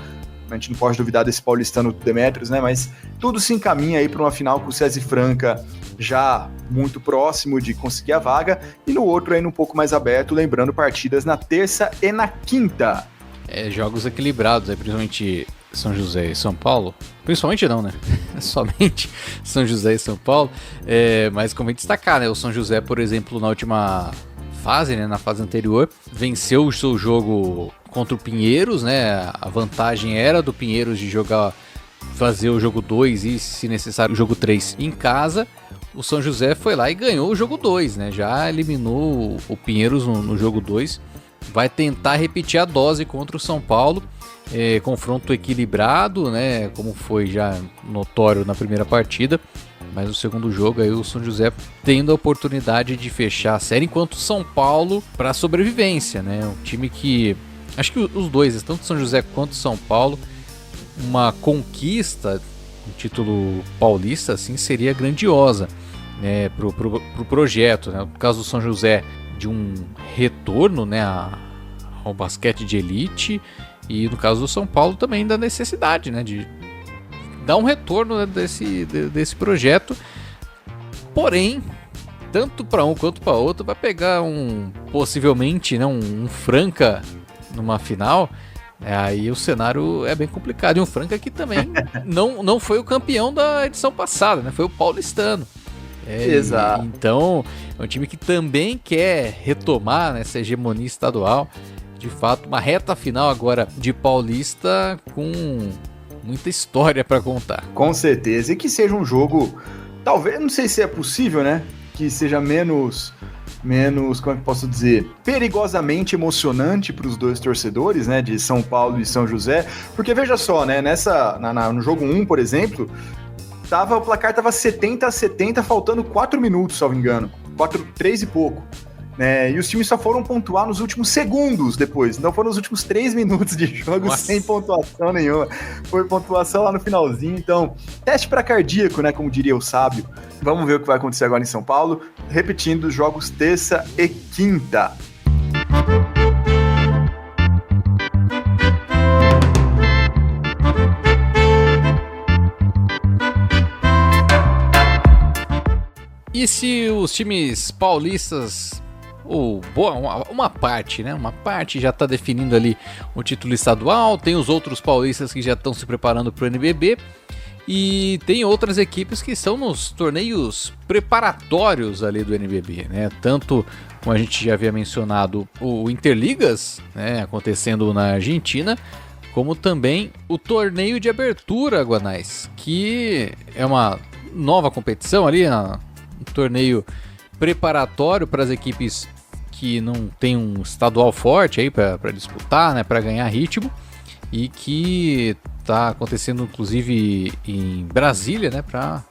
A gente não pode duvidar desse paulistano Demetrios, né? Mas tudo se encaminha aí para uma final com o SESI Franca já muito próximo de conseguir a vaga, e no outro ainda um pouco mais aberto, lembrando partidas na terça e na quinta. Jogos equilibrados, principalmente São José e São Paulo. Principalmente não, né? Somente São José e São Paulo. Mas convém destacar, né? O São José, por exemplo, na última fase, né, na fase anterior, venceu o seu jogo contra o Pinheiros, né? A vantagem era do Pinheiros de fazer o jogo 2 e, se necessário, o jogo 3 em casa. O São José foi lá e ganhou o jogo 2, né? Já eliminou o Pinheiros no jogo 2. Vai tentar repetir a dose contra o São Paulo. Confronto equilibrado, né? Como foi já notório na primeira partida. Mas no segundo jogo aí o São José tendo a oportunidade de fechar a série, enquanto o São Paulo para sobrevivência, né? Um time que, acho que os dois, tanto São José quanto São Paulo, uma conquista, um título paulista assim, seria grandiosa, né, pro projeto, né? No caso do São José, de um retorno, né, ao basquete de elite, e no caso do São Paulo também da necessidade, né, de dar um retorno, né, desse projeto. Porém, tanto para um quanto para outro, vai pegar possivelmente, né, um Franca numa final. Aí o cenário é bem complicado. E um Franca que também não foi o campeão da edição passada, né? Foi o paulistano. Exato. Então, é um time que também quer retomar, né, essa hegemonia estadual. De fato, uma reta final agora de Paulista com muita história para contar. Com certeza. E que seja um jogo, talvez, não sei se é possível, né? Que seja menos, como é que posso dizer, perigosamente emocionante para os dois torcedores, né, de São Paulo e São José, porque veja só, né, no jogo 1, por exemplo, o placar estava 70-70, faltando 4 minutos, salvo engano, 3 e pouco. né? E os times só foram pontuar nos últimos segundos depois. Então foram os últimos 3 minutos de jogo. Nossa. Sem pontuação nenhuma. Foi pontuação lá no finalzinho. Então, teste para cardíaco, né? Como diria o sábio. Vamos ver o que vai acontecer agora em São Paulo. Repetindo, os jogos terça e quinta. E se os times paulistas, ou uma parte, né? Uma parte já está definindo ali o título estadual, tem os outros paulistas que já estão se preparando para o NBB, e tem outras equipes que estão nos torneios preparatórios ali do NBB, né? Tanto, como a gente já havia mencionado, o Interligas, né? Acontecendo na Argentina, como também o torneio de abertura, Guanais, que é uma nova competição ali, um torneio preparatório para as equipes que não tem um estadual forte aí para disputar, né, para ganhar ritmo, e que está acontecendo inclusive em Brasília, né, para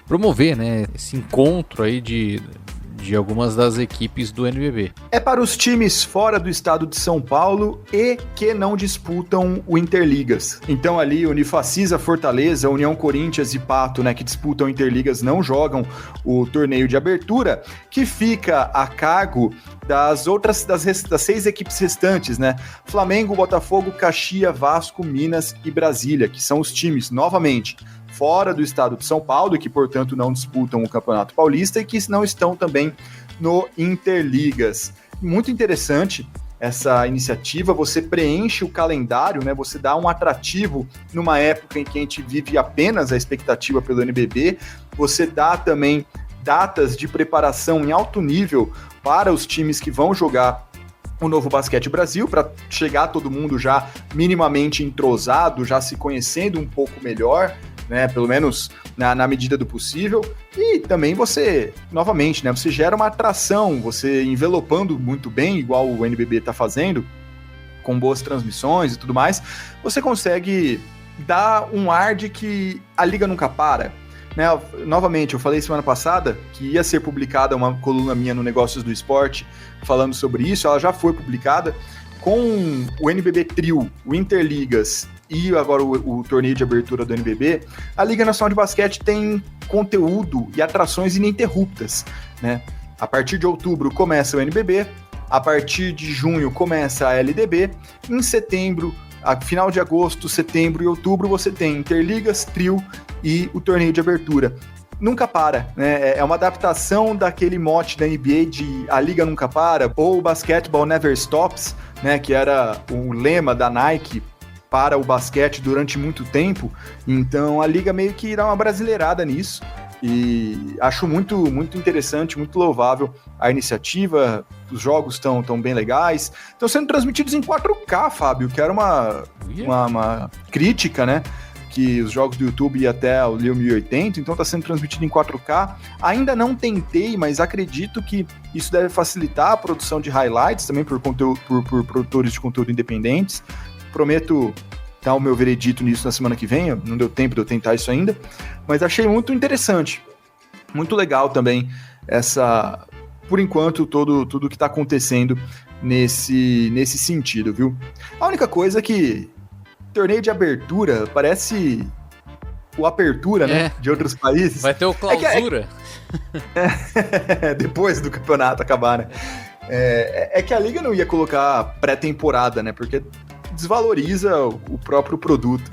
promover, né, esse encontro aí de algumas das equipes do NBB. É para os times fora do estado de São Paulo e que não disputam o Interligas. Então ali Unifacisa, Fortaleza, União Corinthians e Pato, né, que disputam o Interligas, não jogam o torneio de abertura, que fica a cargo das 6 equipes restantes, né? Flamengo, Botafogo, Caxias, Vasco, Minas e Brasília, que são os times, novamente, fora do estado de São Paulo, e que, portanto, não disputam o Campeonato Paulista e que não estão também no Interligas. Muito interessante essa iniciativa, você preenche o calendário, né? Você dá um atrativo numa época em que a gente vive apenas a expectativa pelo NBB, você dá também datas de preparação em alto nível para os times que vão jogar o Novo Basquete Brasil, para chegar todo mundo já minimamente entrosado, já se conhecendo um pouco melhor, né, pelo menos na medida do possível, e também você, novamente, né, você gera uma atração, você envelopando muito bem, igual o NBB está fazendo, com boas transmissões e tudo mais, você consegue dar um ar de que a liga nunca para, né? Novamente, eu falei semana passada que ia ser publicada uma coluna minha no Negócios do Esporte falando sobre isso, ela já foi publicada, com o NBB Trio, o Interligas e agora o torneio de abertura do NBB, a Liga Nacional de Basquete tem conteúdo e atrações ininterruptas, né? A partir de outubro começa o NBB, a partir de junho começa a LDB, em setembro, a final de agosto, setembro e outubro você tem Interligas, Trio e o torneio de abertura. Nunca para, né? É uma adaptação daquele mote da NBA de a liga nunca para, ou o basketball never stops, né? Que era o lema da Nike para o basquete durante muito tempo. Então a liga meio que dá uma brasileirada nisso, e acho muito, muito interessante, muito louvável a iniciativa. Os jogos estão bem legais, estão sendo transmitidos em 4K, Fábio, que era uma crítica, né? Que os jogos do YouTube iam até o 1080, então está sendo transmitido em 4K. Ainda não tentei, mas acredito que isso deve facilitar a produção de highlights também por produtores de conteúdo independentes. Prometo dar o meu veredito nisso na semana que vem, não deu tempo de eu tentar isso ainda, mas achei muito interessante, muito legal também por enquanto, tudo que está acontecendo nesse sentido, viu? A única coisa é que torneio de abertura parece o apertura, né, de outros países. Vai ter o clausura. Depois do campeonato acabar, né? É que a liga não ia colocar pré-temporada, né, porque desvaloriza o próprio produto,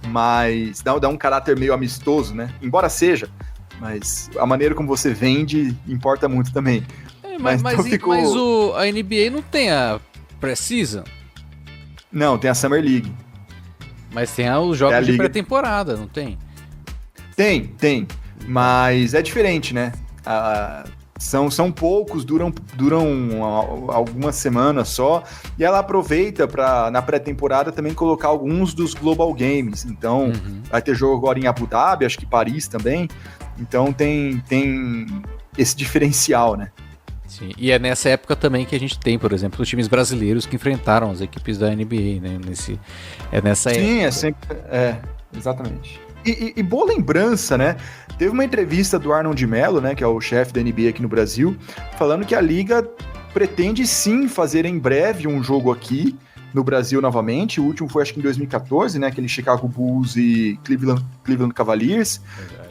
mas dá um caráter meio amistoso, né? Embora seja, mas a maneira como você vende importa muito também. Mas a NBA não tem a Pre-Season? Não, tem a Summer League. Mas tem os jogos de pré-temporada, não tem? Tem, mas é diferente, né? São poucos, duram algumas semanas só, e ela aproveita para, na pré-temporada, também colocar alguns dos Global Games. Então, vai ter jogo agora em Abu Dhabi, acho que Paris também. Então, tem esse diferencial, né? Sim, e é nessa época também que a gente tem, por exemplo, os times brasileiros que enfrentaram as equipes da NBA, né? É nessa época. Sim, é sempre... exatamente. E boa lembrança, né? Teve uma entrevista do Arnold Mello, né, que é o chefe da NBA aqui no Brasil, falando que a liga pretende sim fazer em breve um jogo aqui no Brasil novamente. O último foi acho que em 2014, né? Aquele Chicago Bulls e Cleveland Cavaliers,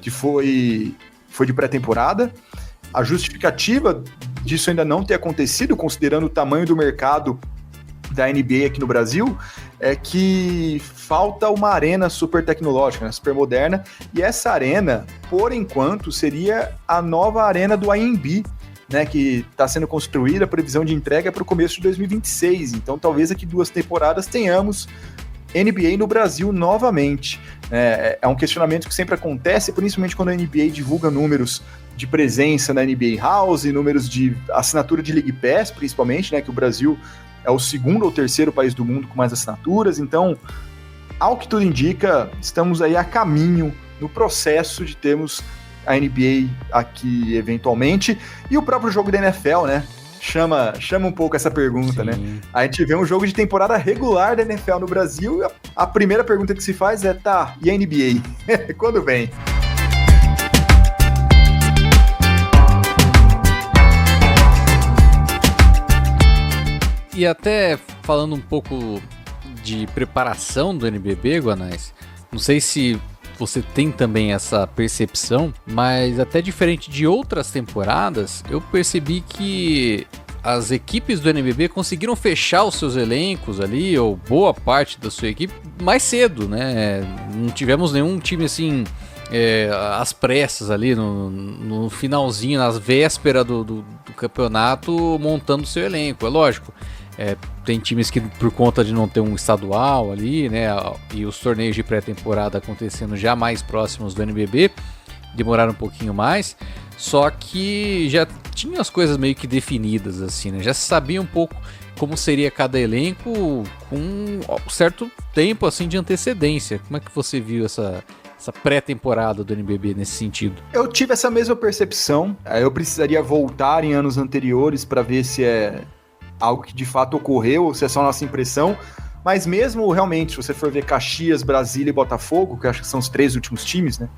que foi de pré-temporada. A justificativa disso ainda não ter acontecido, considerando o tamanho do mercado da NBA aqui no Brasil, é que falta uma arena super tecnológica, né, super moderna, e essa arena, por enquanto, seria a nova arena do AMB, né, que está sendo construída, a previsão de entrega para o começo de 2026, então talvez daqui 2 temporadas tenhamos NBA no Brasil novamente. É um questionamento que sempre acontece, principalmente quando a NBA divulga números de presença na NBA House, números de assinatura de League Pass, principalmente, né, que o Brasil é o 2º ou 3º país do mundo com mais assinaturas. Então, ao que tudo indica, estamos aí a caminho no processo de termos a NBA aqui eventualmente, e o próprio jogo da NFL, né? Chama um pouco essa pergunta, né? A gente vê um jogo de temporada regular da NFL no Brasil, a primeira pergunta que se faz é, tá, e a NBA? Quando vem? E até falando um pouco de preparação do NBB, Guanais, não sei se você tem também essa percepção, mas até diferente de outras temporadas, eu percebi que as equipes do NBB conseguiram fechar os seus elencos ali, ou boa parte da sua equipe, mais cedo, né? Não tivemos nenhum time assim, às pressas ali, no finalzinho, nas vésperas do campeonato, montando o seu elenco. É lógico, tem times que, por conta de não ter um estadual ali, né, e os torneios de pré-temporada acontecendo já mais próximos do NBB, demoraram um pouquinho mais, só que já tinha as coisas meio que definidas, assim, né, já se sabia um pouco como seria cada elenco com um certo tempo, assim, de antecedência. Como é que você viu essa pré-temporada do NBB nesse sentido? Eu tive essa mesma percepção, eu precisaria voltar em anos anteriores para ver se é algo que de fato ocorreu, ou se é só nossa impressão, mas mesmo realmente, se você for ver Caxias, Brasília e Botafogo, que eu acho que são os 3 últimos times, né,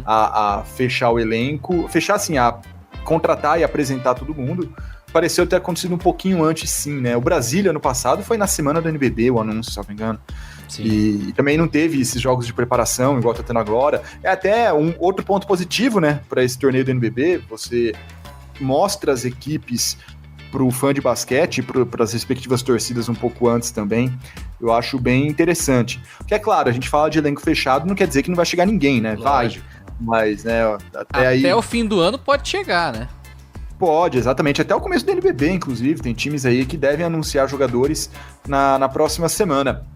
a fechar o elenco, fechar assim, a contratar e apresentar todo mundo, pareceu ter acontecido um pouquinho antes sim, né, o Brasília ano passado foi na semana do NBB, o anúncio, se não me engano. Sim. E também não teve esses jogos de preparação, igual tá tendo agora. É até um outro ponto positivo, né, para esse torneio do NBB, você mostra as equipes para o fã de basquete, para as respectivas torcidas um pouco antes também, eu acho bem interessante. Porque é claro, a gente fala de elenco fechado, não quer dizer que não vai chegar ninguém, né? Lógico. Vai, mas né, até aí... Até o fim do ano pode chegar, né? Pode, exatamente. Até o começo do NBB, inclusive, tem times aí que devem anunciar jogadores na próxima semana.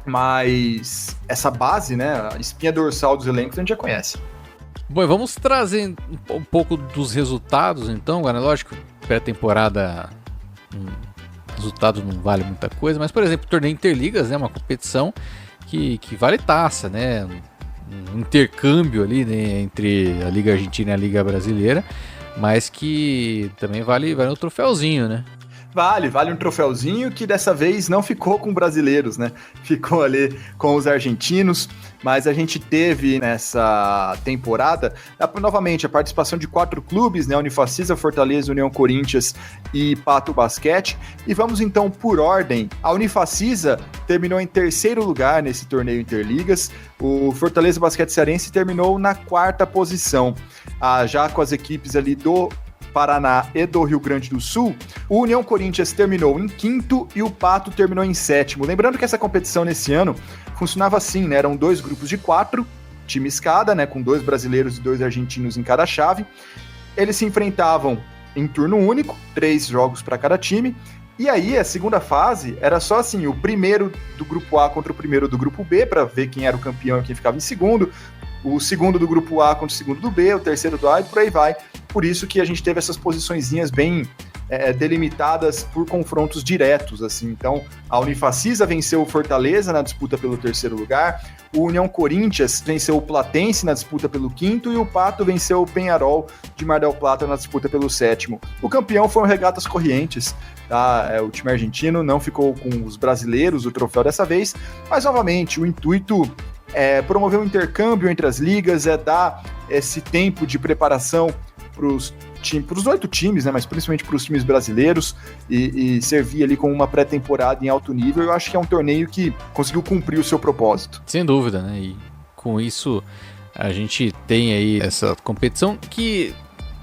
Mas essa base, né, a espinha dorsal dos elencos a gente já conhece. Bom, vamos trazer um pouco dos resultados, então, agora, lógico, pré-temporada, resultado não vale muita coisa, mas, por exemplo, o torneio Interligas, né, uma competição que vale taça, né, um intercâmbio ali, né, entre a Liga Argentina e a Liga Brasileira, mas que também vale um troféuzinho, né? Vale um troféuzinho que dessa vez não ficou com brasileiros, né? Ficou ali com os argentinos, mas a gente teve nessa temporada, novamente, a participação de 4 clubes, né? Unifacisa, Fortaleza, União Corinthians e Pato Basquete. E vamos então por ordem. A Unifacisa terminou em 3º lugar nesse torneio Interligas. O Fortaleza Basquete Cearense terminou na 4ª posição. Já com as equipes ali do Paraná e do Rio Grande do Sul, o União Corinthians terminou em 5º e o Pato terminou em 7º. Lembrando que essa competição nesse ano funcionava assim, né? Eram 2 grupos de 4 times cada, né? Com 2 brasileiros e 2 argentinos em cada chave. Eles se enfrentavam em turno único, 3 jogos para cada time. E aí, a segunda fase era só assim, o primeiro do grupo A contra o primeiro do grupo B, para ver quem era o campeão e quem ficava em segundo. O segundo do grupo A contra o segundo do B, o terceiro do A e por aí vai. Por isso que a gente teve essas posiçõezinhas bem delimitadas por confrontos diretos, assim. Então, a Unifacisa venceu o Fortaleza na disputa pelo 3º lugar, o União Corinthians venceu o Platense na disputa pelo 5º e o Pato venceu o Peñarol de Mar del Plata na disputa pelo 7º. O campeão foi o Regatas Corrientes, tá? O time argentino não ficou com os brasileiros o troféu dessa vez, mas novamente o intuito é promover um intercâmbio entre as ligas, é dar esse tempo de preparação pros 8 times, né, mas principalmente para os times brasileiros, e servir ali como uma pré-temporada em alto nível. Eu acho que é um torneio que conseguiu cumprir o seu propósito. Sem dúvida, né? E com isso a gente tem aí essa competição que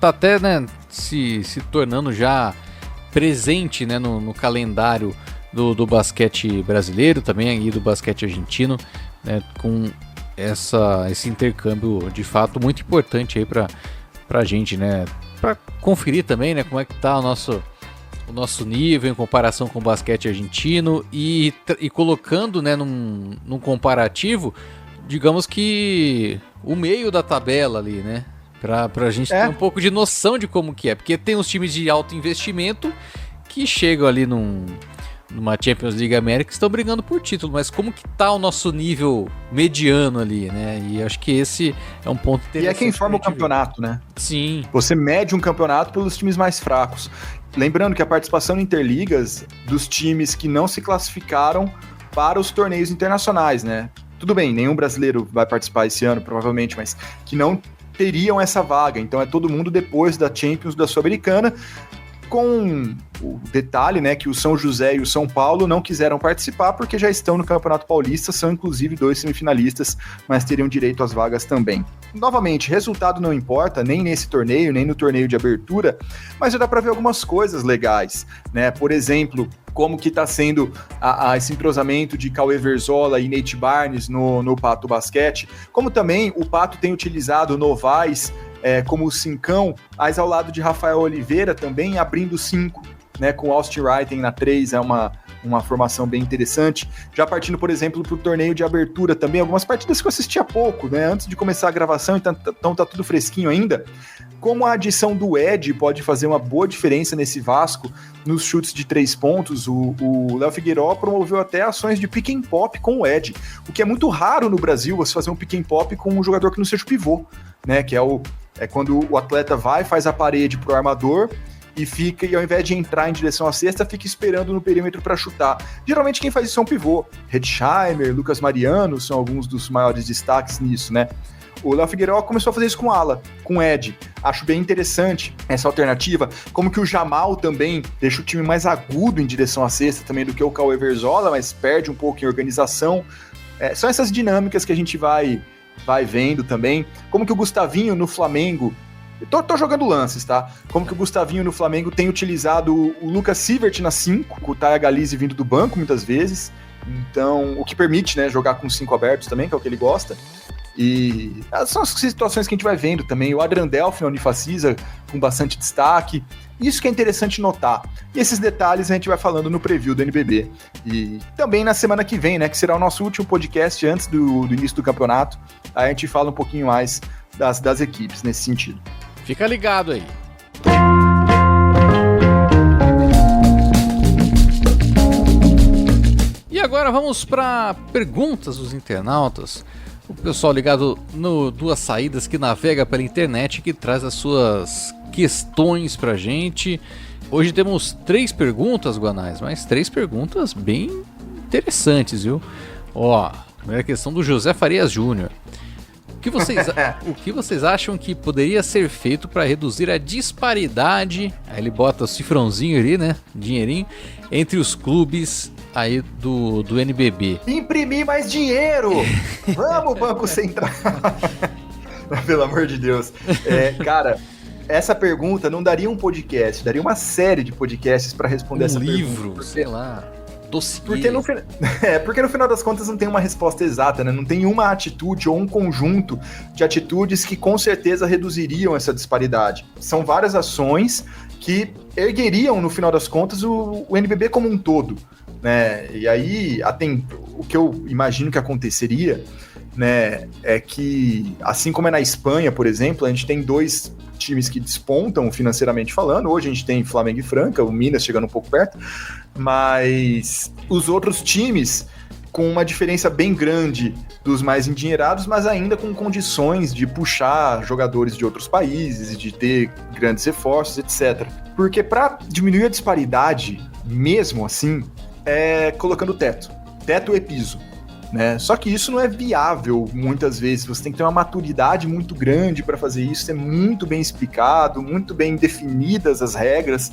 tá até, né, se tornando já presente, né, no calendário do basquete brasileiro, também aí do basquete argentino, né, com esse intercâmbio de fato muito importante aí pra gente, né, para conferir também, né, como é que tá o nosso nível em comparação com o basquete argentino e colocando, né, num comparativo, digamos que o meio da tabela ali, né, pra gente ter um pouco de noção de como que é, porque tem uns times de alto investimento que chegam ali numa Champions League América estão brigando por título, mas como que tá o nosso nível mediano ali, né? E acho que esse é um ponto interessante. E é quem forma o campeonato, né? Sim. Você mede um campeonato pelos times mais fracos. Lembrando que a participação em interligas dos times que não se classificaram para os torneios internacionais, né? Tudo bem, nenhum brasileiro vai participar esse ano, provavelmente, mas que não teriam essa vaga. Então é todo mundo depois da Champions, da Sul-Americana, com o detalhe, né, que o São José e o São Paulo não quiseram participar porque já estão no Campeonato Paulista, são inclusive 2 semifinalistas, mas teriam direito às vagas também. Novamente, resultado não importa, nem nesse torneio, nem no torneio de abertura, mas já dá para ver algumas coisas legais, né? Por exemplo, como que está sendo esse entrosamento de Cauê Verzola e Nate Barnes no Pato Basquete, como também o Pato tem utilizado Novaes como o cincão, mas ao lado de Rafael Oliveira também abrindo 5, né, com Austin Wright na 3, é uma formação bem interessante. Já partindo, por exemplo, para o torneio de abertura também, algumas partidas que eu assisti há pouco, né, antes de começar a gravação, então tá tudo fresquinho ainda. Como a adição do Ed pode fazer uma boa diferença nesse Vasco nos chutes de 3 pontos, o Léo Figueiró promoveu até ações de pick and pop com o Ed, o que é muito raro no Brasil, você fazer um pick and pop com um jogador que não seja o pivô, né, que é quando o atleta faz a parede pro armador e fica, e ao invés de entrar em direção à cesta, fica esperando no perímetro para chutar. Geralmente quem faz isso é um pivô. Redsheimer, Lucas Mariano são alguns dos maiores destaques nisso, né? O Léo Figueiró começou a fazer isso com ala, com Ed. Acho bem interessante essa alternativa. Como que o Jamal também deixa o time mais agudo em direção à cesta também do que o Cauê Verzola, mas perde um pouco em organização. São essas dinâmicas que a gente vai vendo também. Como que o Gustavinho no Flamengo... Tô jogando lances, tá? Como que o Gustavinho no Flamengo tem utilizado o Lucas Sievert na 5, com o Taya Galizzi vindo do banco muitas vezes. Então, o que permite, né, jogar com 5 abertos também, que é o que ele gosta. E são as situações que a gente vai vendo também. O Adrian Delphi na Unifacisa com bastante destaque. Isso que é interessante notar. E esses detalhes a gente vai falando no preview do NBB. E também na semana que vem, né, que será o nosso último podcast antes do início do campeonato. Aí a gente fala um pouquinho mais das equipes nesse sentido. Fica ligado aí. E agora vamos para perguntas dos internautas. O pessoal ligado no Duas Saídas, que navega pela internet, que traz as suas questões pra gente. Hoje temos 3 perguntas, Guanais, mas 3 perguntas bem interessantes, viu? Ó, primeira questão do José Farias Júnior. O que vocês acham que poderia ser feito para reduzir a disparidade, aí ele bota o cifrãozinho ali, né, dinheirinho, entre os clubes aí do NBB? Imprimir mais dinheiro! Vamos, Banco Central! Pelo amor de Deus. Cara, essa pergunta não daria um podcast, daria uma série de podcasts para responder essa pergunta. Um livro, sei lá. Porque no final das contas não tem uma resposta exata, né? Não tem uma atitude ou um conjunto de atitudes que com certeza reduziriam essa disparidade. São várias ações que ergueriam, no final das contas, o NBB como um todo, né? E aí, o que eu imagino que aconteceria, né, é que, assim como é na Espanha, por exemplo, a gente tem 2 times que despontam financeiramente falando. Hoje a gente tem Flamengo e Franca, o Minas chegando um pouco perto, mas os outros times com uma diferença bem grande dos mais endinheirados, mas ainda com condições de puxar jogadores de outros países e de ter grandes reforços, etc. Porque para diminuir a disparidade, mesmo assim, é colocando teto e piso. né? Só que isso não é viável muitas vezes, você tem que ter uma maturidade muito grande para fazer isso, ser muito bem explicado, muito bem definidas as regras,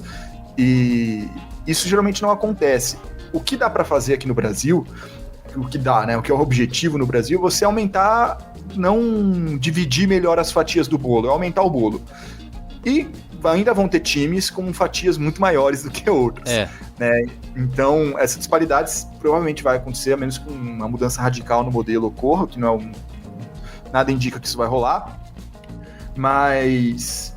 e isso geralmente não acontece. O que dá para fazer aqui no Brasil, o que dá, né? O que é o objetivo no Brasil, é você aumentar, não dividir melhor as fatias do bolo, é aumentar o bolo. E ainda vão ter times com fatias muito maiores do que outros. Né? Então, essas disparidades provavelmente vai acontecer, a menos que uma mudança radical no modelo ocorra, que não é nada indica que isso vai rolar. Mas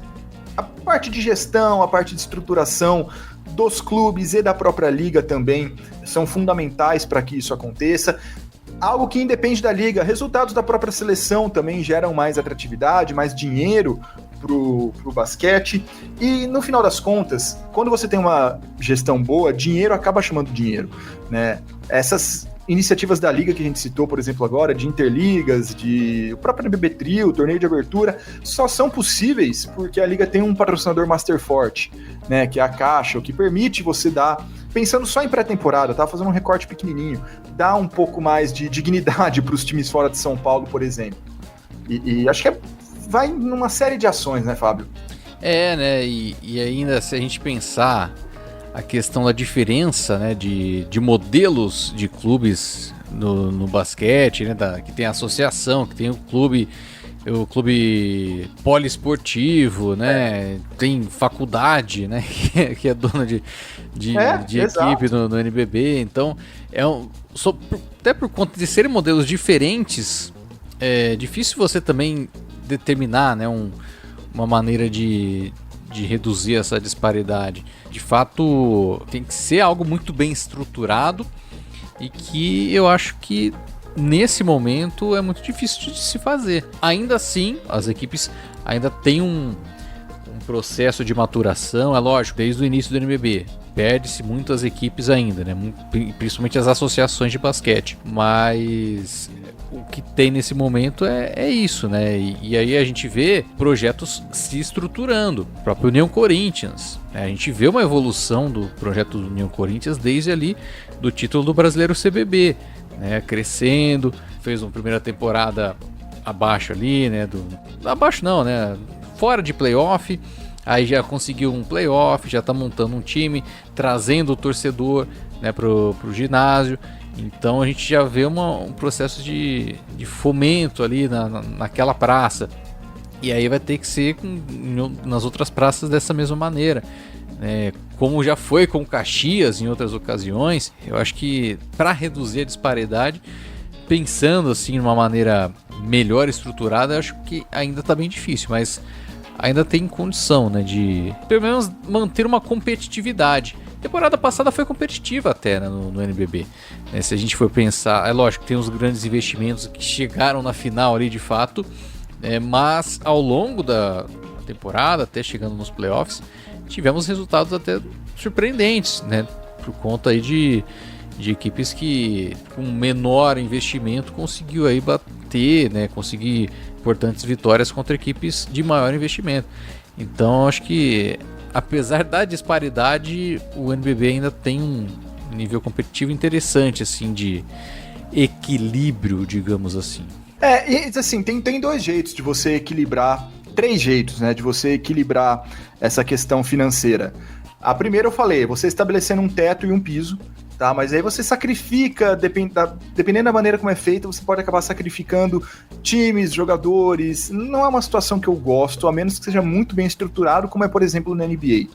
a parte de gestão, a parte de estruturação dos clubes e da própria liga também são fundamentais para que isso aconteça. Algo que independe da liga, resultados da própria seleção também geram mais atratividade, mais dinheiro pro basquete, e no final das contas, quando você tem uma gestão boa, dinheiro acaba chamando dinheiro, né? Essas iniciativas da liga que a gente citou, por exemplo, agora, de interligas, de o próprio NBB Trio, torneio de abertura, só são possíveis porque a liga tem um patrocinador master forte, né, que é a Caixa, o que permite você dar, pensando só em pré-temporada, tá? Fazendo um recorte pequenininho, dar um pouco mais de dignidade para os times fora de São Paulo, por exemplo. E acho que vai numa série de ações, né, Fábio? Né, e ainda se a gente pensar a questão da diferença, né, de modelos de clubes no basquete, né, que tem a associação, que tem o clube poliesportivo, né, tem faculdade, né, que é dona de equipe no NBB, então até por conta de serem modelos diferentes, é difícil você também determinar, né, uma maneira de reduzir essa disparidade. De fato, tem que ser algo muito bem estruturado e que eu acho que nesse momento é muito difícil de se fazer. Ainda assim, as equipes ainda têm um processo de maturação, é lógico, desde o início do NBB. Perde-se muitas equipes ainda, né? Principalmente as associações de basquete. Mas o que tem nesse momento é isso, né? E aí a gente vê projetos se estruturando. O próprio União Corinthians, né? A gente vê uma evolução do projeto do União Corinthians desde ali do título do Brasileiro CBB, né? Crescendo, fez uma primeira temporada abaixo ali, né? Abaixo não, né? Fora de playoff. Aí já conseguiu um playoff, já está montando um time, trazendo o torcedor, né, pro ginásio. Então a gente já vê um processo de fomento ali naquela praça. E aí vai ter que ser nas outras praças dessa mesma maneira. Como já foi com Caxias em outras ocasiões, eu acho que para reduzir a disparidade, pensando assim numa maneira melhor estruturada, eu acho que ainda está bem difícil, mas ainda tem condição, né, de pelo menos manter uma competitividade. A temporada passada foi competitiva até, né, no NBB. Se a gente for pensar, é lógico que tem os grandes investimentos que chegaram na final ali de fato, mas ao longo da temporada, até chegando nos playoffs, tivemos resultados até surpreendentes, né, por conta aí de equipes que com menor investimento conseguiu aí bater, né, conseguir importantes vitórias contra equipes de maior investimento. Então acho que apesar da disparidade, o NBB ainda tem um nível competitivo interessante, assim, de equilíbrio, digamos assim. E assim, tem dois jeitos de você equilibrar, três jeitos, né, de você equilibrar essa questão financeira. A primeira eu falei, você estabelecendo um teto e um piso, tá? Mas aí você sacrifica, dependendo da maneira como é feita, você pode acabar sacrificando times, jogadores. Não é uma situação que eu gosto, a menos que seja muito bem estruturado, como é, por exemplo, na NBA.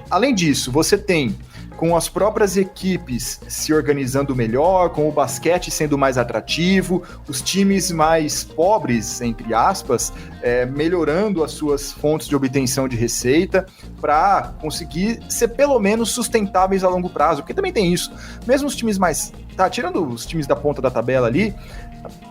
Além disso, você tem, com as próprias equipes se organizando melhor, com o basquete sendo mais atrativo, os times mais pobres, entre aspas, melhorando as suas fontes de obtenção de receita para conseguir ser pelo menos sustentáveis a longo prazo, porque também tem isso. Mesmo os times tirando os times da ponta da tabela ali,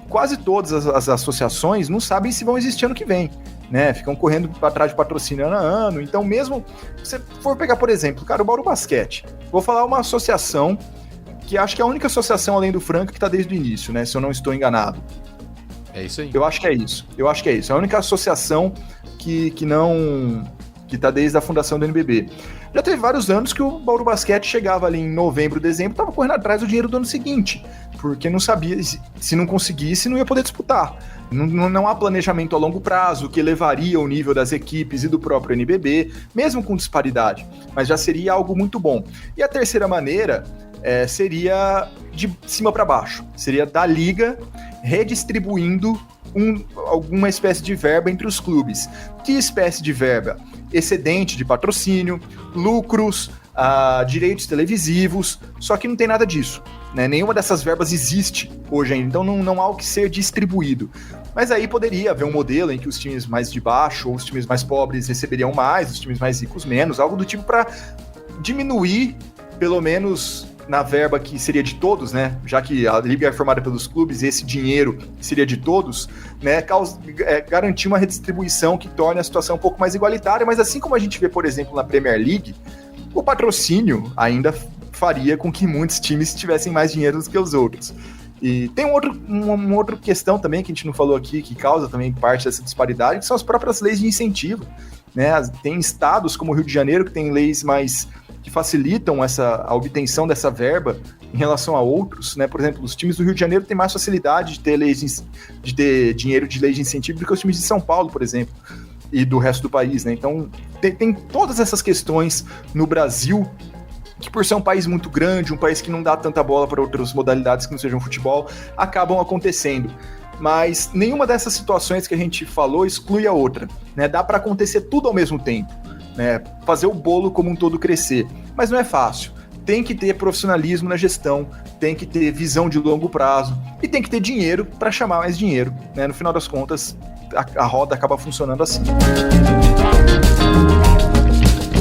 quase todas as associações não sabem se vão existir ano que vem, né? Ficam correndo atrás de patrocínio ano a ano. Então, mesmo se você for pegar, por exemplo, cara, o Bauru Basquete, vou falar uma associação que acho que é a única associação além do Franca que está desde o início, né? Se eu não estou enganado. É isso aí. Eu acho que é isso. É a única associação que está desde a fundação do NBB. Já teve vários anos que o Bauru Basquete chegava ali em novembro, dezembro, estava correndo atrás do dinheiro do ano seguinte, porque não sabia, se não conseguisse, não ia poder disputar. Não há planejamento a longo prazo que elevaria o nível das equipes e do próprio NBB, mesmo com disparidade, mas já seria algo muito bom. E a terceira maneira seria de cima para baixo, seria da liga redistribuindo alguma espécie de verba entre os clubes. Que espécie de verba? Excedente de patrocínio, lucros, direitos televisivos, só que não tem nada disso, né? Nenhuma dessas verbas existe hoje ainda, então não há o que ser distribuído. Mas aí poderia haver um modelo em que os times mais de baixo ou os times mais pobres receberiam mais, os times mais ricos menos, algo do tipo para diminuir, pelo menos na verba que seria de todos, né? Já que a liga é formada pelos clubes e esse dinheiro seria de todos, né? Garantir uma redistribuição que torne a situação um pouco mais igualitária, mas assim como a gente vê, por exemplo, na Premier League, o patrocínio ainda faria com que muitos times tivessem mais dinheiro do que os outros. E tem uma outra questão também que a gente não falou aqui, que causa também parte dessa disparidade, que são as próprias leis de incentivo, né? Tem estados como o Rio de Janeiro que tem leis que facilitam a obtenção dessa verba em relação a outros, né? Por exemplo, os times do Rio de Janeiro têm mais facilidade de ter dinheiro de lei de incentivo do que os times de São Paulo, por exemplo, e do resto do país, né? Então, tem todas essas questões no Brasil, que por ser um país muito grande, um país que não dá tanta bola para outras modalidades que não sejam futebol, acabam acontecendo. Mas nenhuma dessas situações que a gente falou exclui a outra, né? Dá para acontecer tudo ao mesmo tempo, né? Fazer o bolo como um todo crescer, mas não é fácil. Tem que ter profissionalismo na gestão, tem que ter visão de longo prazo e tem que ter dinheiro para chamar mais dinheiro, né? No final das contas, a roda acaba funcionando assim.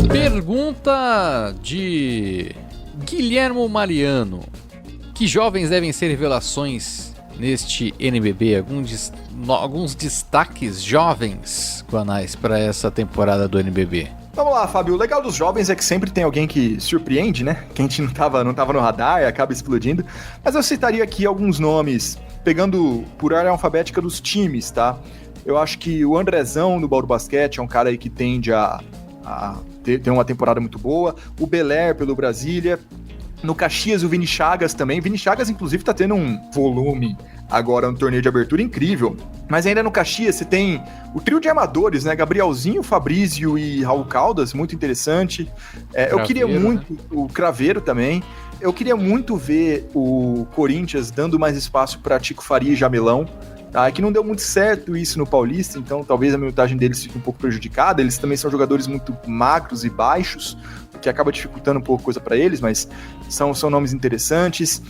Pergunta de Guilhermo Mariano: que jovens devem ser revelações neste NBB? Alguns destaques jovens, Guanais, para essa temporada do NBB? Vamos lá, Fábio. O legal dos jovens é que sempre tem alguém que surpreende, né? Que a gente não tava no radar e acaba explodindo. Mas eu citaria aqui alguns nomes, pegando por ordem alfabética dos times, tá? Eu acho que o Andrezão do Bauru Basquete é um cara aí que tende a ter uma temporada muito boa. O Beler pelo Brasília. No Caxias, o Vini Chagas também. Vini Chagas, inclusive, tá tendo um volume agora no torneio de abertura incrível. Mas ainda no Caxias, você tem o trio de armadores, né? Gabrielzinho, Fabrício e Raul Caldas, muito interessante. Eu queria muito, né? O Craveiro também. Eu queria muito ver o Corinthians dando mais espaço para Tico Faria e Jamelão. Tá? É que não deu muito certo isso no Paulista, então talvez a minutagem deles fique um pouco prejudicada. Eles também são jogadores muito magros e baixos, o que acaba dificultando um pouco coisa para eles, mas são nomes interessantes.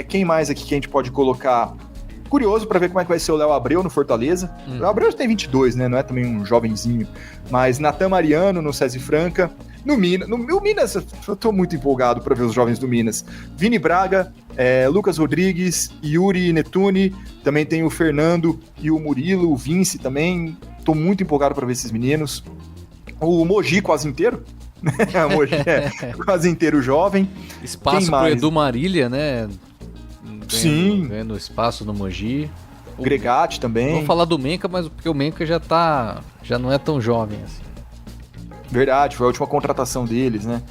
Quem mais aqui que a gente pode colocar? Curioso para ver como é que vai ser o Léo Abreu no Fortaleza. O Léo Abreu já tem 22, né? Não é também um jovenzinho. Mas Natan Mariano no César Franca. No Minas, eu tô muito empolgado para ver os jovens do Minas. Vini Braga, Lucas Rodrigues, Yuri Netune. Também tem o Fernando e o Murilo, o Vince também. Tô muito empolgado para ver esses meninos. O Mogi quase inteiro. O Mogi quase inteiro jovem. Espaço pro Edu Marília, né? Sim. Ganhando espaço no Mogi. O Gregatti também. Vou falar do Menca, mas porque o Menca já não é tão jovem assim. Verdade, foi a última contratação deles, né?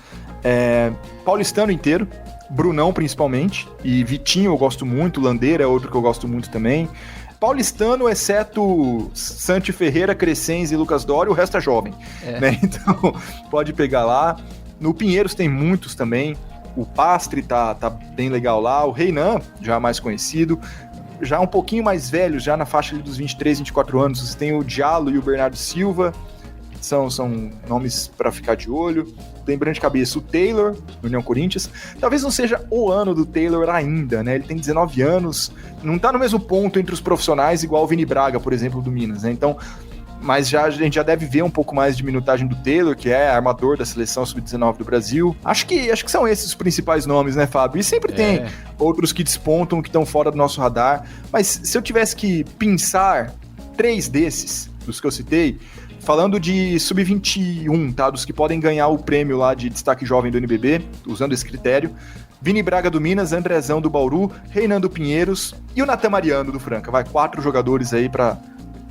Paulistano inteiro, Brunão principalmente, e Vitinho eu gosto muito, Landeira é outro que eu gosto muito também. Paulistano, exceto Santi Ferreira, Crescenzi e Lucas Doria, o resto é jovem, né? Então pode pegar lá. No Pinheiros tem muitos também. O Pastre tá bem legal lá. O Reinan, já mais conhecido. Já um pouquinho mais velho, já na faixa ali dos 23, 24 anos. Você tem o Diallo e o Bernardo Silva. São nomes para ficar de olho. Lembrando de cabeça o Taylor, no União Corinthians. Talvez não seja o ano do Taylor ainda, né? Ele tem 19 anos. Não tá no mesmo ponto entre os profissionais, igual o Vini Braga, por exemplo, do Minas, né? Então, mas a gente já deve ver um pouco mais de minutagem do Taylor, que é armador da seleção sub-19 do Brasil. Acho que são esses os principais nomes, né, Fábio? E sempre tem outros que despontam, que estão fora do nosso radar. Mas se eu tivesse que pensar 3 desses, dos que eu citei, falando de sub-21, tá? Dos que podem ganhar o prêmio lá de destaque jovem do NBB, usando esse critério: Vini Braga do Minas, Andrezão do Bauru, Reinando Pinheiros e o Natan Mariano do Franca. Vai 4 jogadores aí pra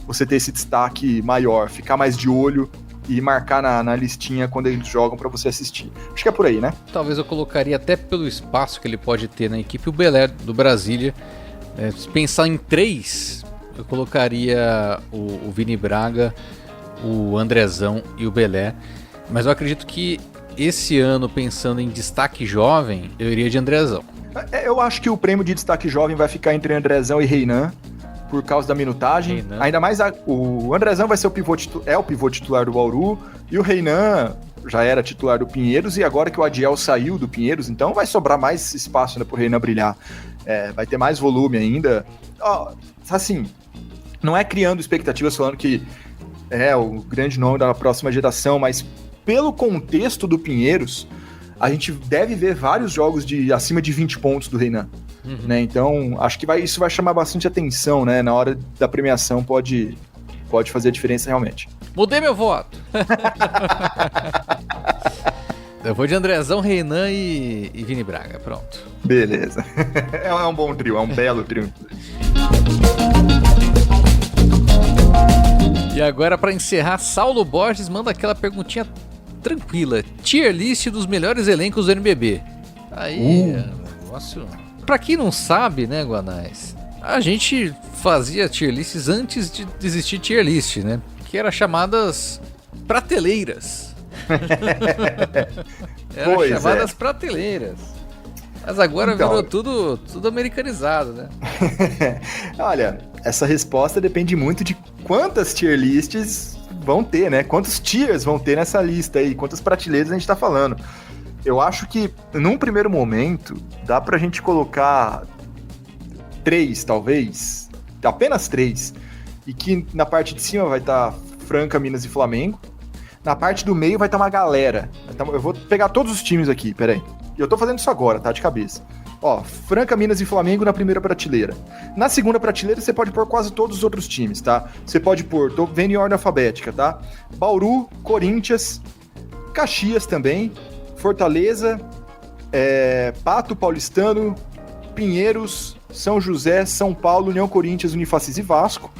você ter esse destaque maior, ficar mais de olho e marcar na listinha quando eles jogam para você assistir. Acho que é por aí, né? Talvez eu colocaria até pelo espaço que ele pode ter na equipe o Belé do Brasília. Se pensar em 3, eu colocaria o Vini Braga, o Andrezão e o Belé. Mas eu acredito que esse ano, pensando em destaque jovem, eu iria de Andrezão. Eu acho que o prêmio de destaque jovem vai ficar entre Andrezão e Reinan, por causa da minutagem. Reinan. Ainda mais o Andrezão vai ser o pivô titular do Bauru, e o Reinan já era titular do Pinheiros, e agora que o Adiel saiu do Pinheiros, então vai sobrar mais espaço, né, pro Reinan brilhar. Vai ter mais volume ainda. Assim, não é criando expectativas falando que é o grande nome da próxima geração, mas pelo contexto do Pinheiros, a gente deve ver vários jogos de acima de 20 pontos do Reinan. Né? Então, acho que isso vai chamar bastante atenção, né? Na hora da premiação pode fazer a diferença realmente. Mudei meu voto. Eu vou de Andrezão, Reinan e Vini Braga, pronto. Beleza. É um bom trio, é um belo trio. E agora, para encerrar, Saulo Borges manda aquela perguntinha tranquila. Tier list dos melhores elencos do NBB. Aí, negócio... Pra quem não sabe, né, Guanais, a gente fazia tier lists antes de existir tier list, né? Que era chamadas prateleiras. Era chamadas prateleiras. Mas agora virou tudo americanizado, né? Olha, essa resposta depende muito de quantas tier lists vão ter, né? Quantos tiers vão ter nessa lista aí, quantas prateleiras a gente tá falando. Eu acho que, num primeiro momento, dá pra gente colocar 3, talvez, apenas 3, e que na parte de cima vai estar Franca, Minas e Flamengo, na parte do meio vai estar uma galera. Eu vou pegar todos os times aqui, peraí. Eu tô fazendo isso agora, tá? De cabeça. Ó, Franca, Minas e Flamengo na primeira prateleira. Na segunda prateleira você pode pôr quase todos os outros times, tá? Você pode pôr, tô vendo em ordem alfabética, tá? Bauru, Corinthians, Caxias também, Fortaleza, Pato Paulistano, Pinheiros, São José, São Paulo, União Corinthians, Unifacis e Vasco.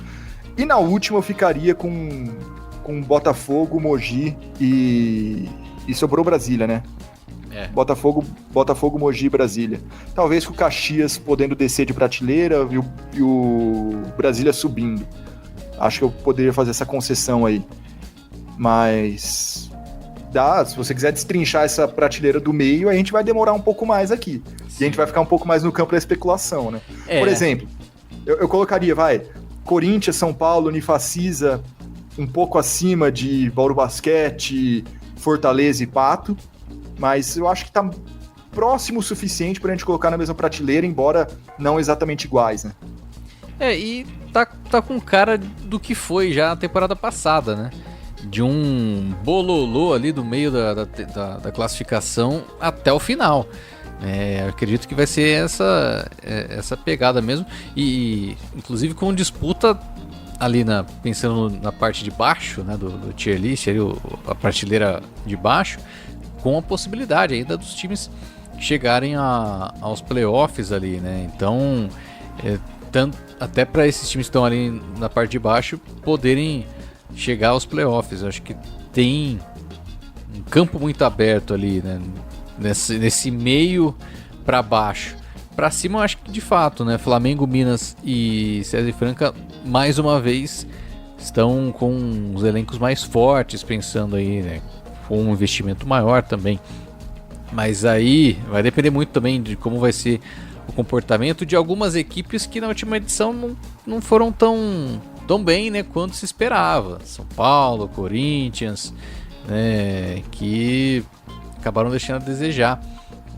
E na última eu ficaria com Botafogo, Mogi e sobrou Brasília, né? Botafogo, Mogi e Brasília. Talvez com o Caxias podendo descer de prateleira e o Brasília subindo. Acho que eu poderia fazer essa concessão aí. Mas... se você quiser destrinchar essa prateleira do meio, a gente vai demorar um pouco mais aqui. Sim. E a gente vai ficar um pouco mais no campo da especulação, né? Por exemplo, eu colocaria, Corinthians, São Paulo, Unifacisa, um pouco acima de Bauru Basquete, Fortaleza e Pato, mas eu acho que tá próximo o suficiente pra gente colocar na mesma prateleira, embora não exatamente iguais, né? E tá com cara do que foi já na temporada passada, né? De um bololô ali do meio da classificação até o final. Acredito que vai ser essa pegada mesmo. E inclusive com disputa ali pensando na parte de baixo, né, do tier list, ali, a prateleira de baixo, com a possibilidade ainda dos times chegarem aos playoffs ali, né? Então, até para esses times que estão ali na parte de baixo poderem chegar aos playoffs. Eu acho que tem um campo muito aberto ali, né? Nesse meio para baixo. Para cima, eu acho que de fato, né? Flamengo, Minas e César e Franca, mais uma vez, estão com os elencos mais fortes, pensando aí, né? Com um investimento maior também. Mas aí vai depender muito também de como vai ser o comportamento de algumas equipes que na última edição não foram tão bem, né, quanto se esperava. São Paulo, Corinthians, né, que acabaram deixando a desejar,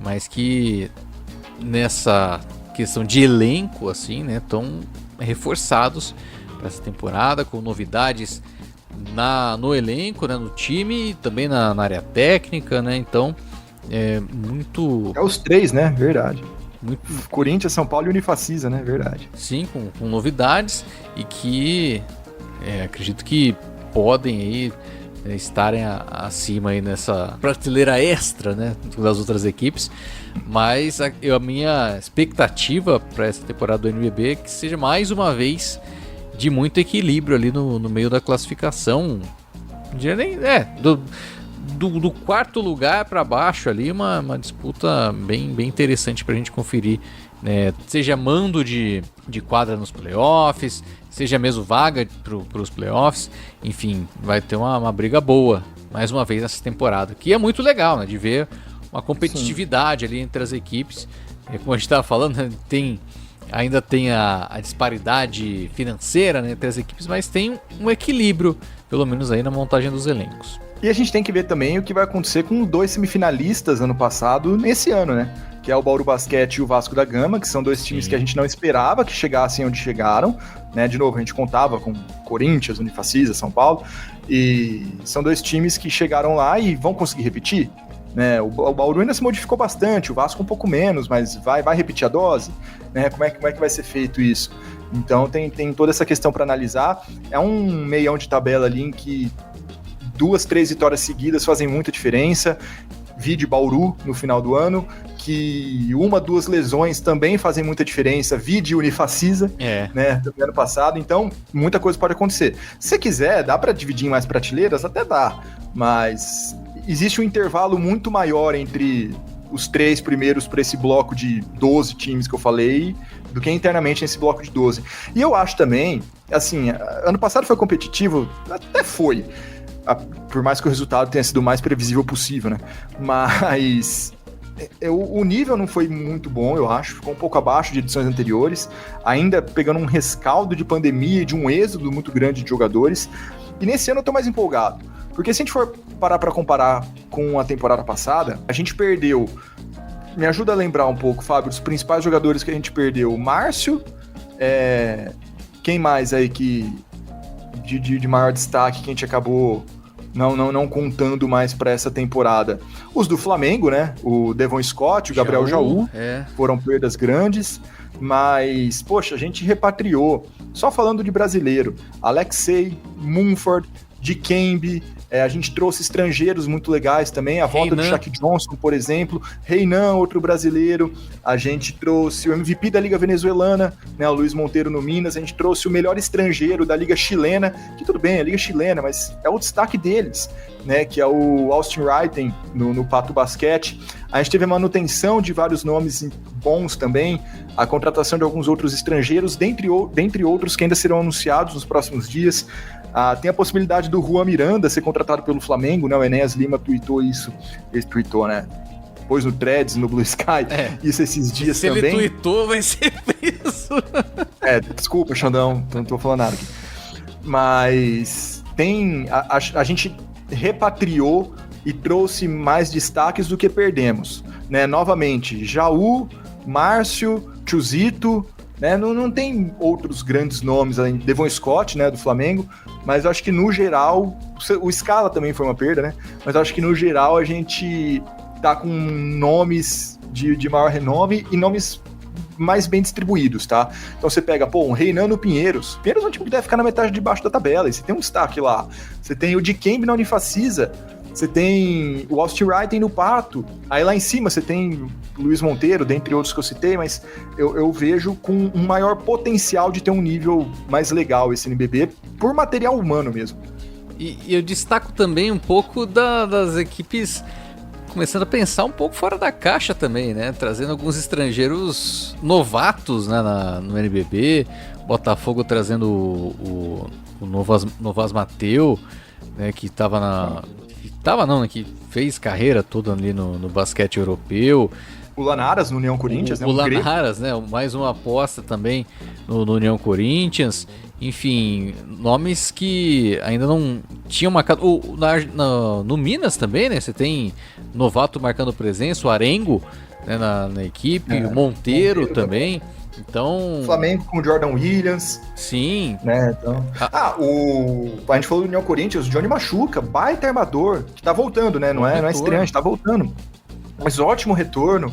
mas que nessa questão de elenco, assim, né, estão reforçados para essa temporada, com novidades no elenco, né, no time, e também na área técnica, né, então muito... os 3, né, verdade. Corinthians, São Paulo e Unifacisa, né? Verdade. Sim, com novidades e que acredito que podem aí estarem acima aí nessa prateleira extra, né, das outras equipes. Mas a minha expectativa para essa temporada do NBB é que seja mais uma vez de muito equilíbrio ali no meio da classificação, Do quarto lugar para baixo ali, uma disputa bem interessante pra gente conferir, né? Seja mando de quadra nos playoffs, seja mesmo vaga pros playoffs, enfim, vai ter uma briga boa, mais uma vez nessa temporada, que é muito legal, né? De ver uma competitividade ali entre as equipes. Como a gente estava falando, né, ainda tem a disparidade financeira, né, entre as equipes, mas tem um equilíbrio, pelo menos aí na montagem dos elencos. E a gente tem que ver também o que vai acontecer com os 2 semifinalistas ano passado, nesse ano, né? Que é o Bauru Basquete e o Vasco da Gama, que são 2 times que a gente não esperava que chegassem onde chegaram, né? De novo, a gente contava com Corinthians, Unifacisa, São Paulo, e são 2 times que chegaram lá e vão conseguir repetir, né? O Bauru ainda se modificou bastante, o Vasco um pouco menos, mas vai repetir a dose, né? Como é que vai ser feito isso? Então tem toda essa questão para analisar. É um meião de tabela ali em que 2, 3 vitórias seguidas fazem muita diferença. Vide Bauru no final do ano, que 1, 2 lesões também fazem muita diferença. Vide Unifacisa, né, do ano passado. Então, muita coisa pode acontecer. Se você quiser, dá para dividir em mais prateleiras? Até dá, mas existe um intervalo muito maior entre os 3 primeiros para esse bloco de 12 times que eu falei, do que internamente nesse bloco de 12. E eu acho também, assim, ano passado foi competitivo, até foi, por mais que o resultado tenha sido o mais previsível possível, né? Mas o nível não foi muito bom, eu acho. Ficou um pouco abaixo de edições anteriores, ainda pegando um rescaldo de pandemia e de um êxodo muito grande de jogadores. E nesse ano eu tô mais empolgado, porque se a gente for parar para comparar com a temporada passada, a gente perdeu... Me ajuda a lembrar um pouco, Fábio, dos principais jogadores que a gente perdeu. O Márcio, quem mais aí que de maior destaque que a gente acabou não contando mais para essa temporada? Os do Flamengo, né? O Devon Scott, o Gabriel Jaú, foram perdas grandes, mas, poxa, a gente repatriou. Só falando de brasileiro, Alexei, Mumford, Dikembe, a gente trouxe estrangeiros muito legais também, a volta do Shaq Johnson, por exemplo, Reinan, outro brasileiro, a gente trouxe o MVP da Liga Venezuelana, né, o Luiz Monteiro no Minas, a gente trouxe o melhor estrangeiro da Liga Chilena, que tudo bem, é a Liga Chilena, mas é o destaque deles, né, que é o Austin Wrighten no Pato Basquete. A gente teve a manutenção de vários nomes bons também, a contratação de alguns outros estrangeiros, dentre outros que ainda serão anunciados nos próximos dias. Tem a possibilidade do Juan Miranda ser contratado pelo Flamengo, né? O Enéas Lima tweetou isso. Ele tweetou, né? Pôs no Threads, no Blue Sky, isso esses dias também. Se ele tweetou, vai ser preso. Desculpa, Xandão, não tô falando nada aqui. Mas a gente repatriou e trouxe mais destaques do que perdemos, né? Novamente, Jaú, Márcio, Chuzito, né? Não tem outros grandes nomes além de Devon Scott, né, do Flamengo, mas eu acho que no geral, o Scala também foi uma perda, né? Mas eu acho que no geral a gente tá com nomes de maior renome e nomes mais bem distribuídos, tá? Então você pega, um Reinan no Pinheiros. Pinheiros é um time que deve ficar na metade de baixo da tabela, e você tem um destaque lá. Você tem o Dikembe na Unifacisa, você tem o Austin Wrighten no Pato, aí lá em cima você tem o Luiz Monteiro, dentre outros que eu citei, mas eu vejo com um maior potencial de ter um nível mais legal esse NBB, por material humano mesmo. E eu destaco também um pouco das equipes começando a pensar um pouco fora da caixa também, né? Trazendo alguns estrangeiros novatos, né, no NBB, Botafogo trazendo o Novas Mateu, né, que que fez carreira toda ali no basquete europeu. O Lanaras no União Corinthians, o Lanaras, né? Mais uma aposta também no União Corinthians. Enfim, nomes que ainda não tinham marcado. No Minas também, né? Você tem novato marcando presença, o Arengo, né, na equipe, o Monteiro também. Então... Flamengo com o Jordan Williams. Sim. Né, então... a gente falou do União Corinthians, o Johnny Machuca, baita armador, que tá voltando, né? Não é estreante, tá voltando. Mas ótimo retorno.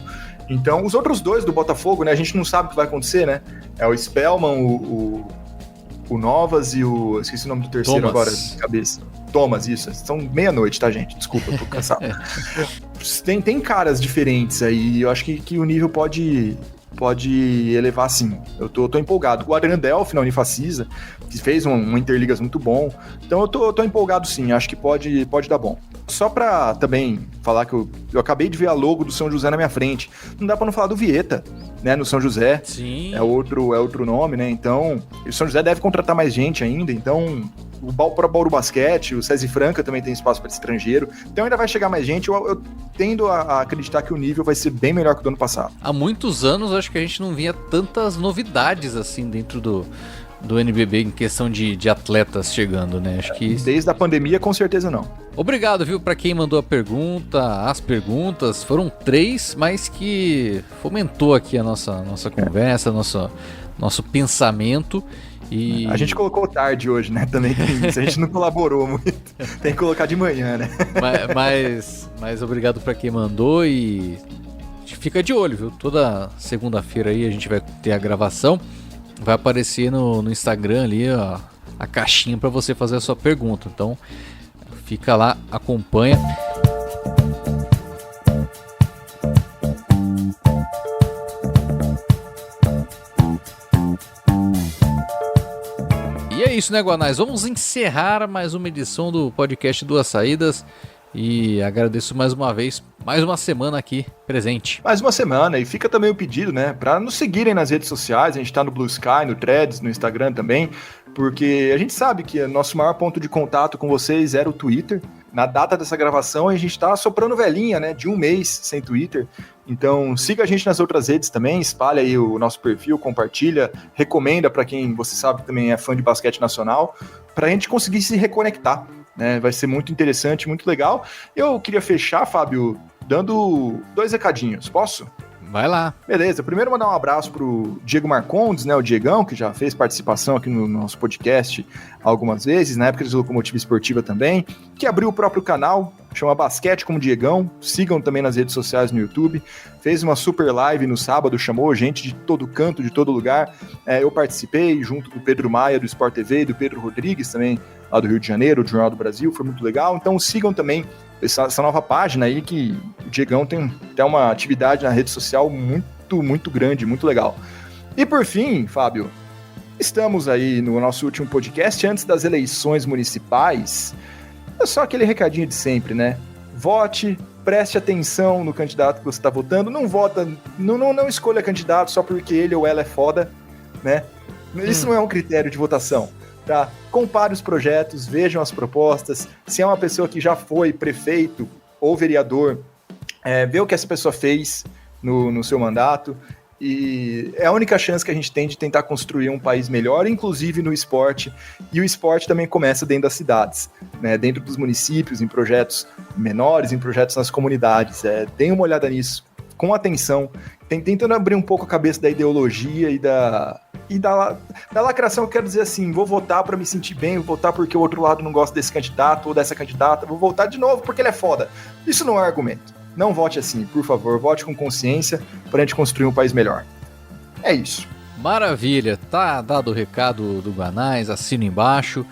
Então, os outros dois do Botafogo, né? A gente não sabe o que vai acontecer, né? É o Spellman, o Novas e o... Esqueci o nome do terceiro Thomas. Agora, de cabeça. Thomas, isso. São meia-noite, tá, gente? Desculpa, eu tô cansado. Tem caras diferentes aí. Eu acho que o nível pode pode elevar sim. Eu tô empolgado. O Adrian Delphi na Unifacisa, que fez um Interligas muito bom. Então eu tô empolgado sim, acho que pode dar bom. Só pra também falar que eu acabei de ver a logo do São José na minha frente. Não dá pra não falar do Vieta, né, no São José. Sim. É outro nome, né? Então, o São José deve contratar mais gente ainda. Então, o Bauru Basquete, o César Franca também tem espaço para estrangeiro. Então ainda vai chegar mais gente. Eu tendo a acreditar que o nível vai ser bem melhor que o do ano passado. Há muitos anos, acho que a gente não via tantas novidades assim dentro do NBB em questão de atletas chegando, né? Acho que desde a pandemia, com certeza não. Obrigado, viu, para quem mandou a pergunta, as perguntas. Foram 3, mas que fomentou aqui a nossa conversa, nosso pensamento. E... A gente colocou tarde hoje, né? Também tem isso. A gente não colaborou muito. Tem que colocar de manhã, né? Mas obrigado para quem mandou e fica de olho, viu? Toda segunda-feira aí a gente vai ter a gravação. Vai aparecer no Instagram ali, ó, a caixinha para você fazer a sua pergunta. Então, fica lá, acompanha. E é isso, né, Guanais? Vamos encerrar mais uma edição do podcast Duas Saídas. E agradeço mais uma vez, mais uma semana aqui presente. Mais uma semana, e fica também o pedido, né, para nos seguirem nas redes sociais. A gente tá no Blue Sky, no Threads, no Instagram também, porque a gente sabe que o nosso maior ponto de contato com vocês era o Twitter. Na data dessa gravação, a gente tá soprando velhinha, né, de um mês sem Twitter. Então, siga a gente nas outras redes também, espalha aí o nosso perfil, compartilha, recomenda para quem você sabe que também é fã de basquete nacional, pra gente conseguir se reconectar. Né, vai ser muito interessante, muito legal. Eu queria fechar, Fábio, dando 2 recadinhos. Posso? Vai lá. Beleza. Primeiro mandar um abraço pro Diego Marcondes, né, o Diegão, que já fez participação aqui no nosso podcast algumas vezes, na época de Locomotiva Esportiva também, que abriu o próprio canal, chama Basquete como Diegão. Sigam também nas redes sociais no YouTube. Fez uma super live no sábado, chamou gente de todo canto, de todo lugar. Eu participei junto do Pedro Maia, do Sport TV, e do Pedro Rodrigues também, lá do Rio de Janeiro, do Jornal do Brasil, foi muito legal. Então sigam também essa nova página aí, que o Diegão tem uma atividade na rede social muito grande, muito legal. E por fim, Fábio, estamos aí no nosso último podcast antes das eleições municipais. É só aquele recadinho de sempre, né? Vote, preste atenção no candidato que você está votando, não vota, não escolha candidato só porque ele ou ela é foda, né? Isso não é um critério de votação. Tá? Compare os projetos, vejam as propostas. Se é uma pessoa que já foi prefeito ou vereador, vê o que essa pessoa fez no seu mandato. E é a única chance que a gente tem de tentar construir um país melhor, inclusive no esporte. E o esporte também começa dentro das cidades, né? Dentro dos municípios, em projetos menores, em projetos nas comunidades. Deem uma olhada nisso, com atenção, tentando abrir um pouco a cabeça da ideologia e da lacração. Eu quero dizer assim, vou votar para me sentir bem, vou votar porque o outro lado não gosta desse candidato ou dessa candidata, vou votar de novo porque ele é foda. Isso não é argumento. Não vote assim, por favor, vote com consciência para a gente construir um país melhor. É isso. Maravilha, tá dado o recado do Guanais, assina embaixo.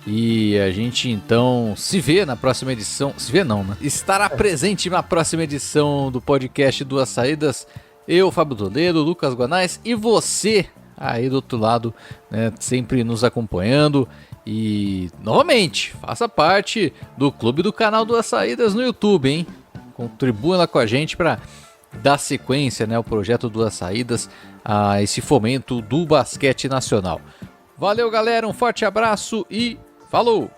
E a gente então se vê na próxima edição. Se vê não, né? Estará presente na próxima edição do podcast Duas Saídas. Eu, Fábio Toledo, Lucas Guanais e você aí do outro lado, né, sempre nos acompanhando. E novamente, faça parte do clube do canal Duas Saídas no YouTube, hein? Contribua lá com a gente para dar sequência, né, ao projeto Duas Saídas, a esse fomento do basquete nacional. Valeu, galera, um forte abraço e falou!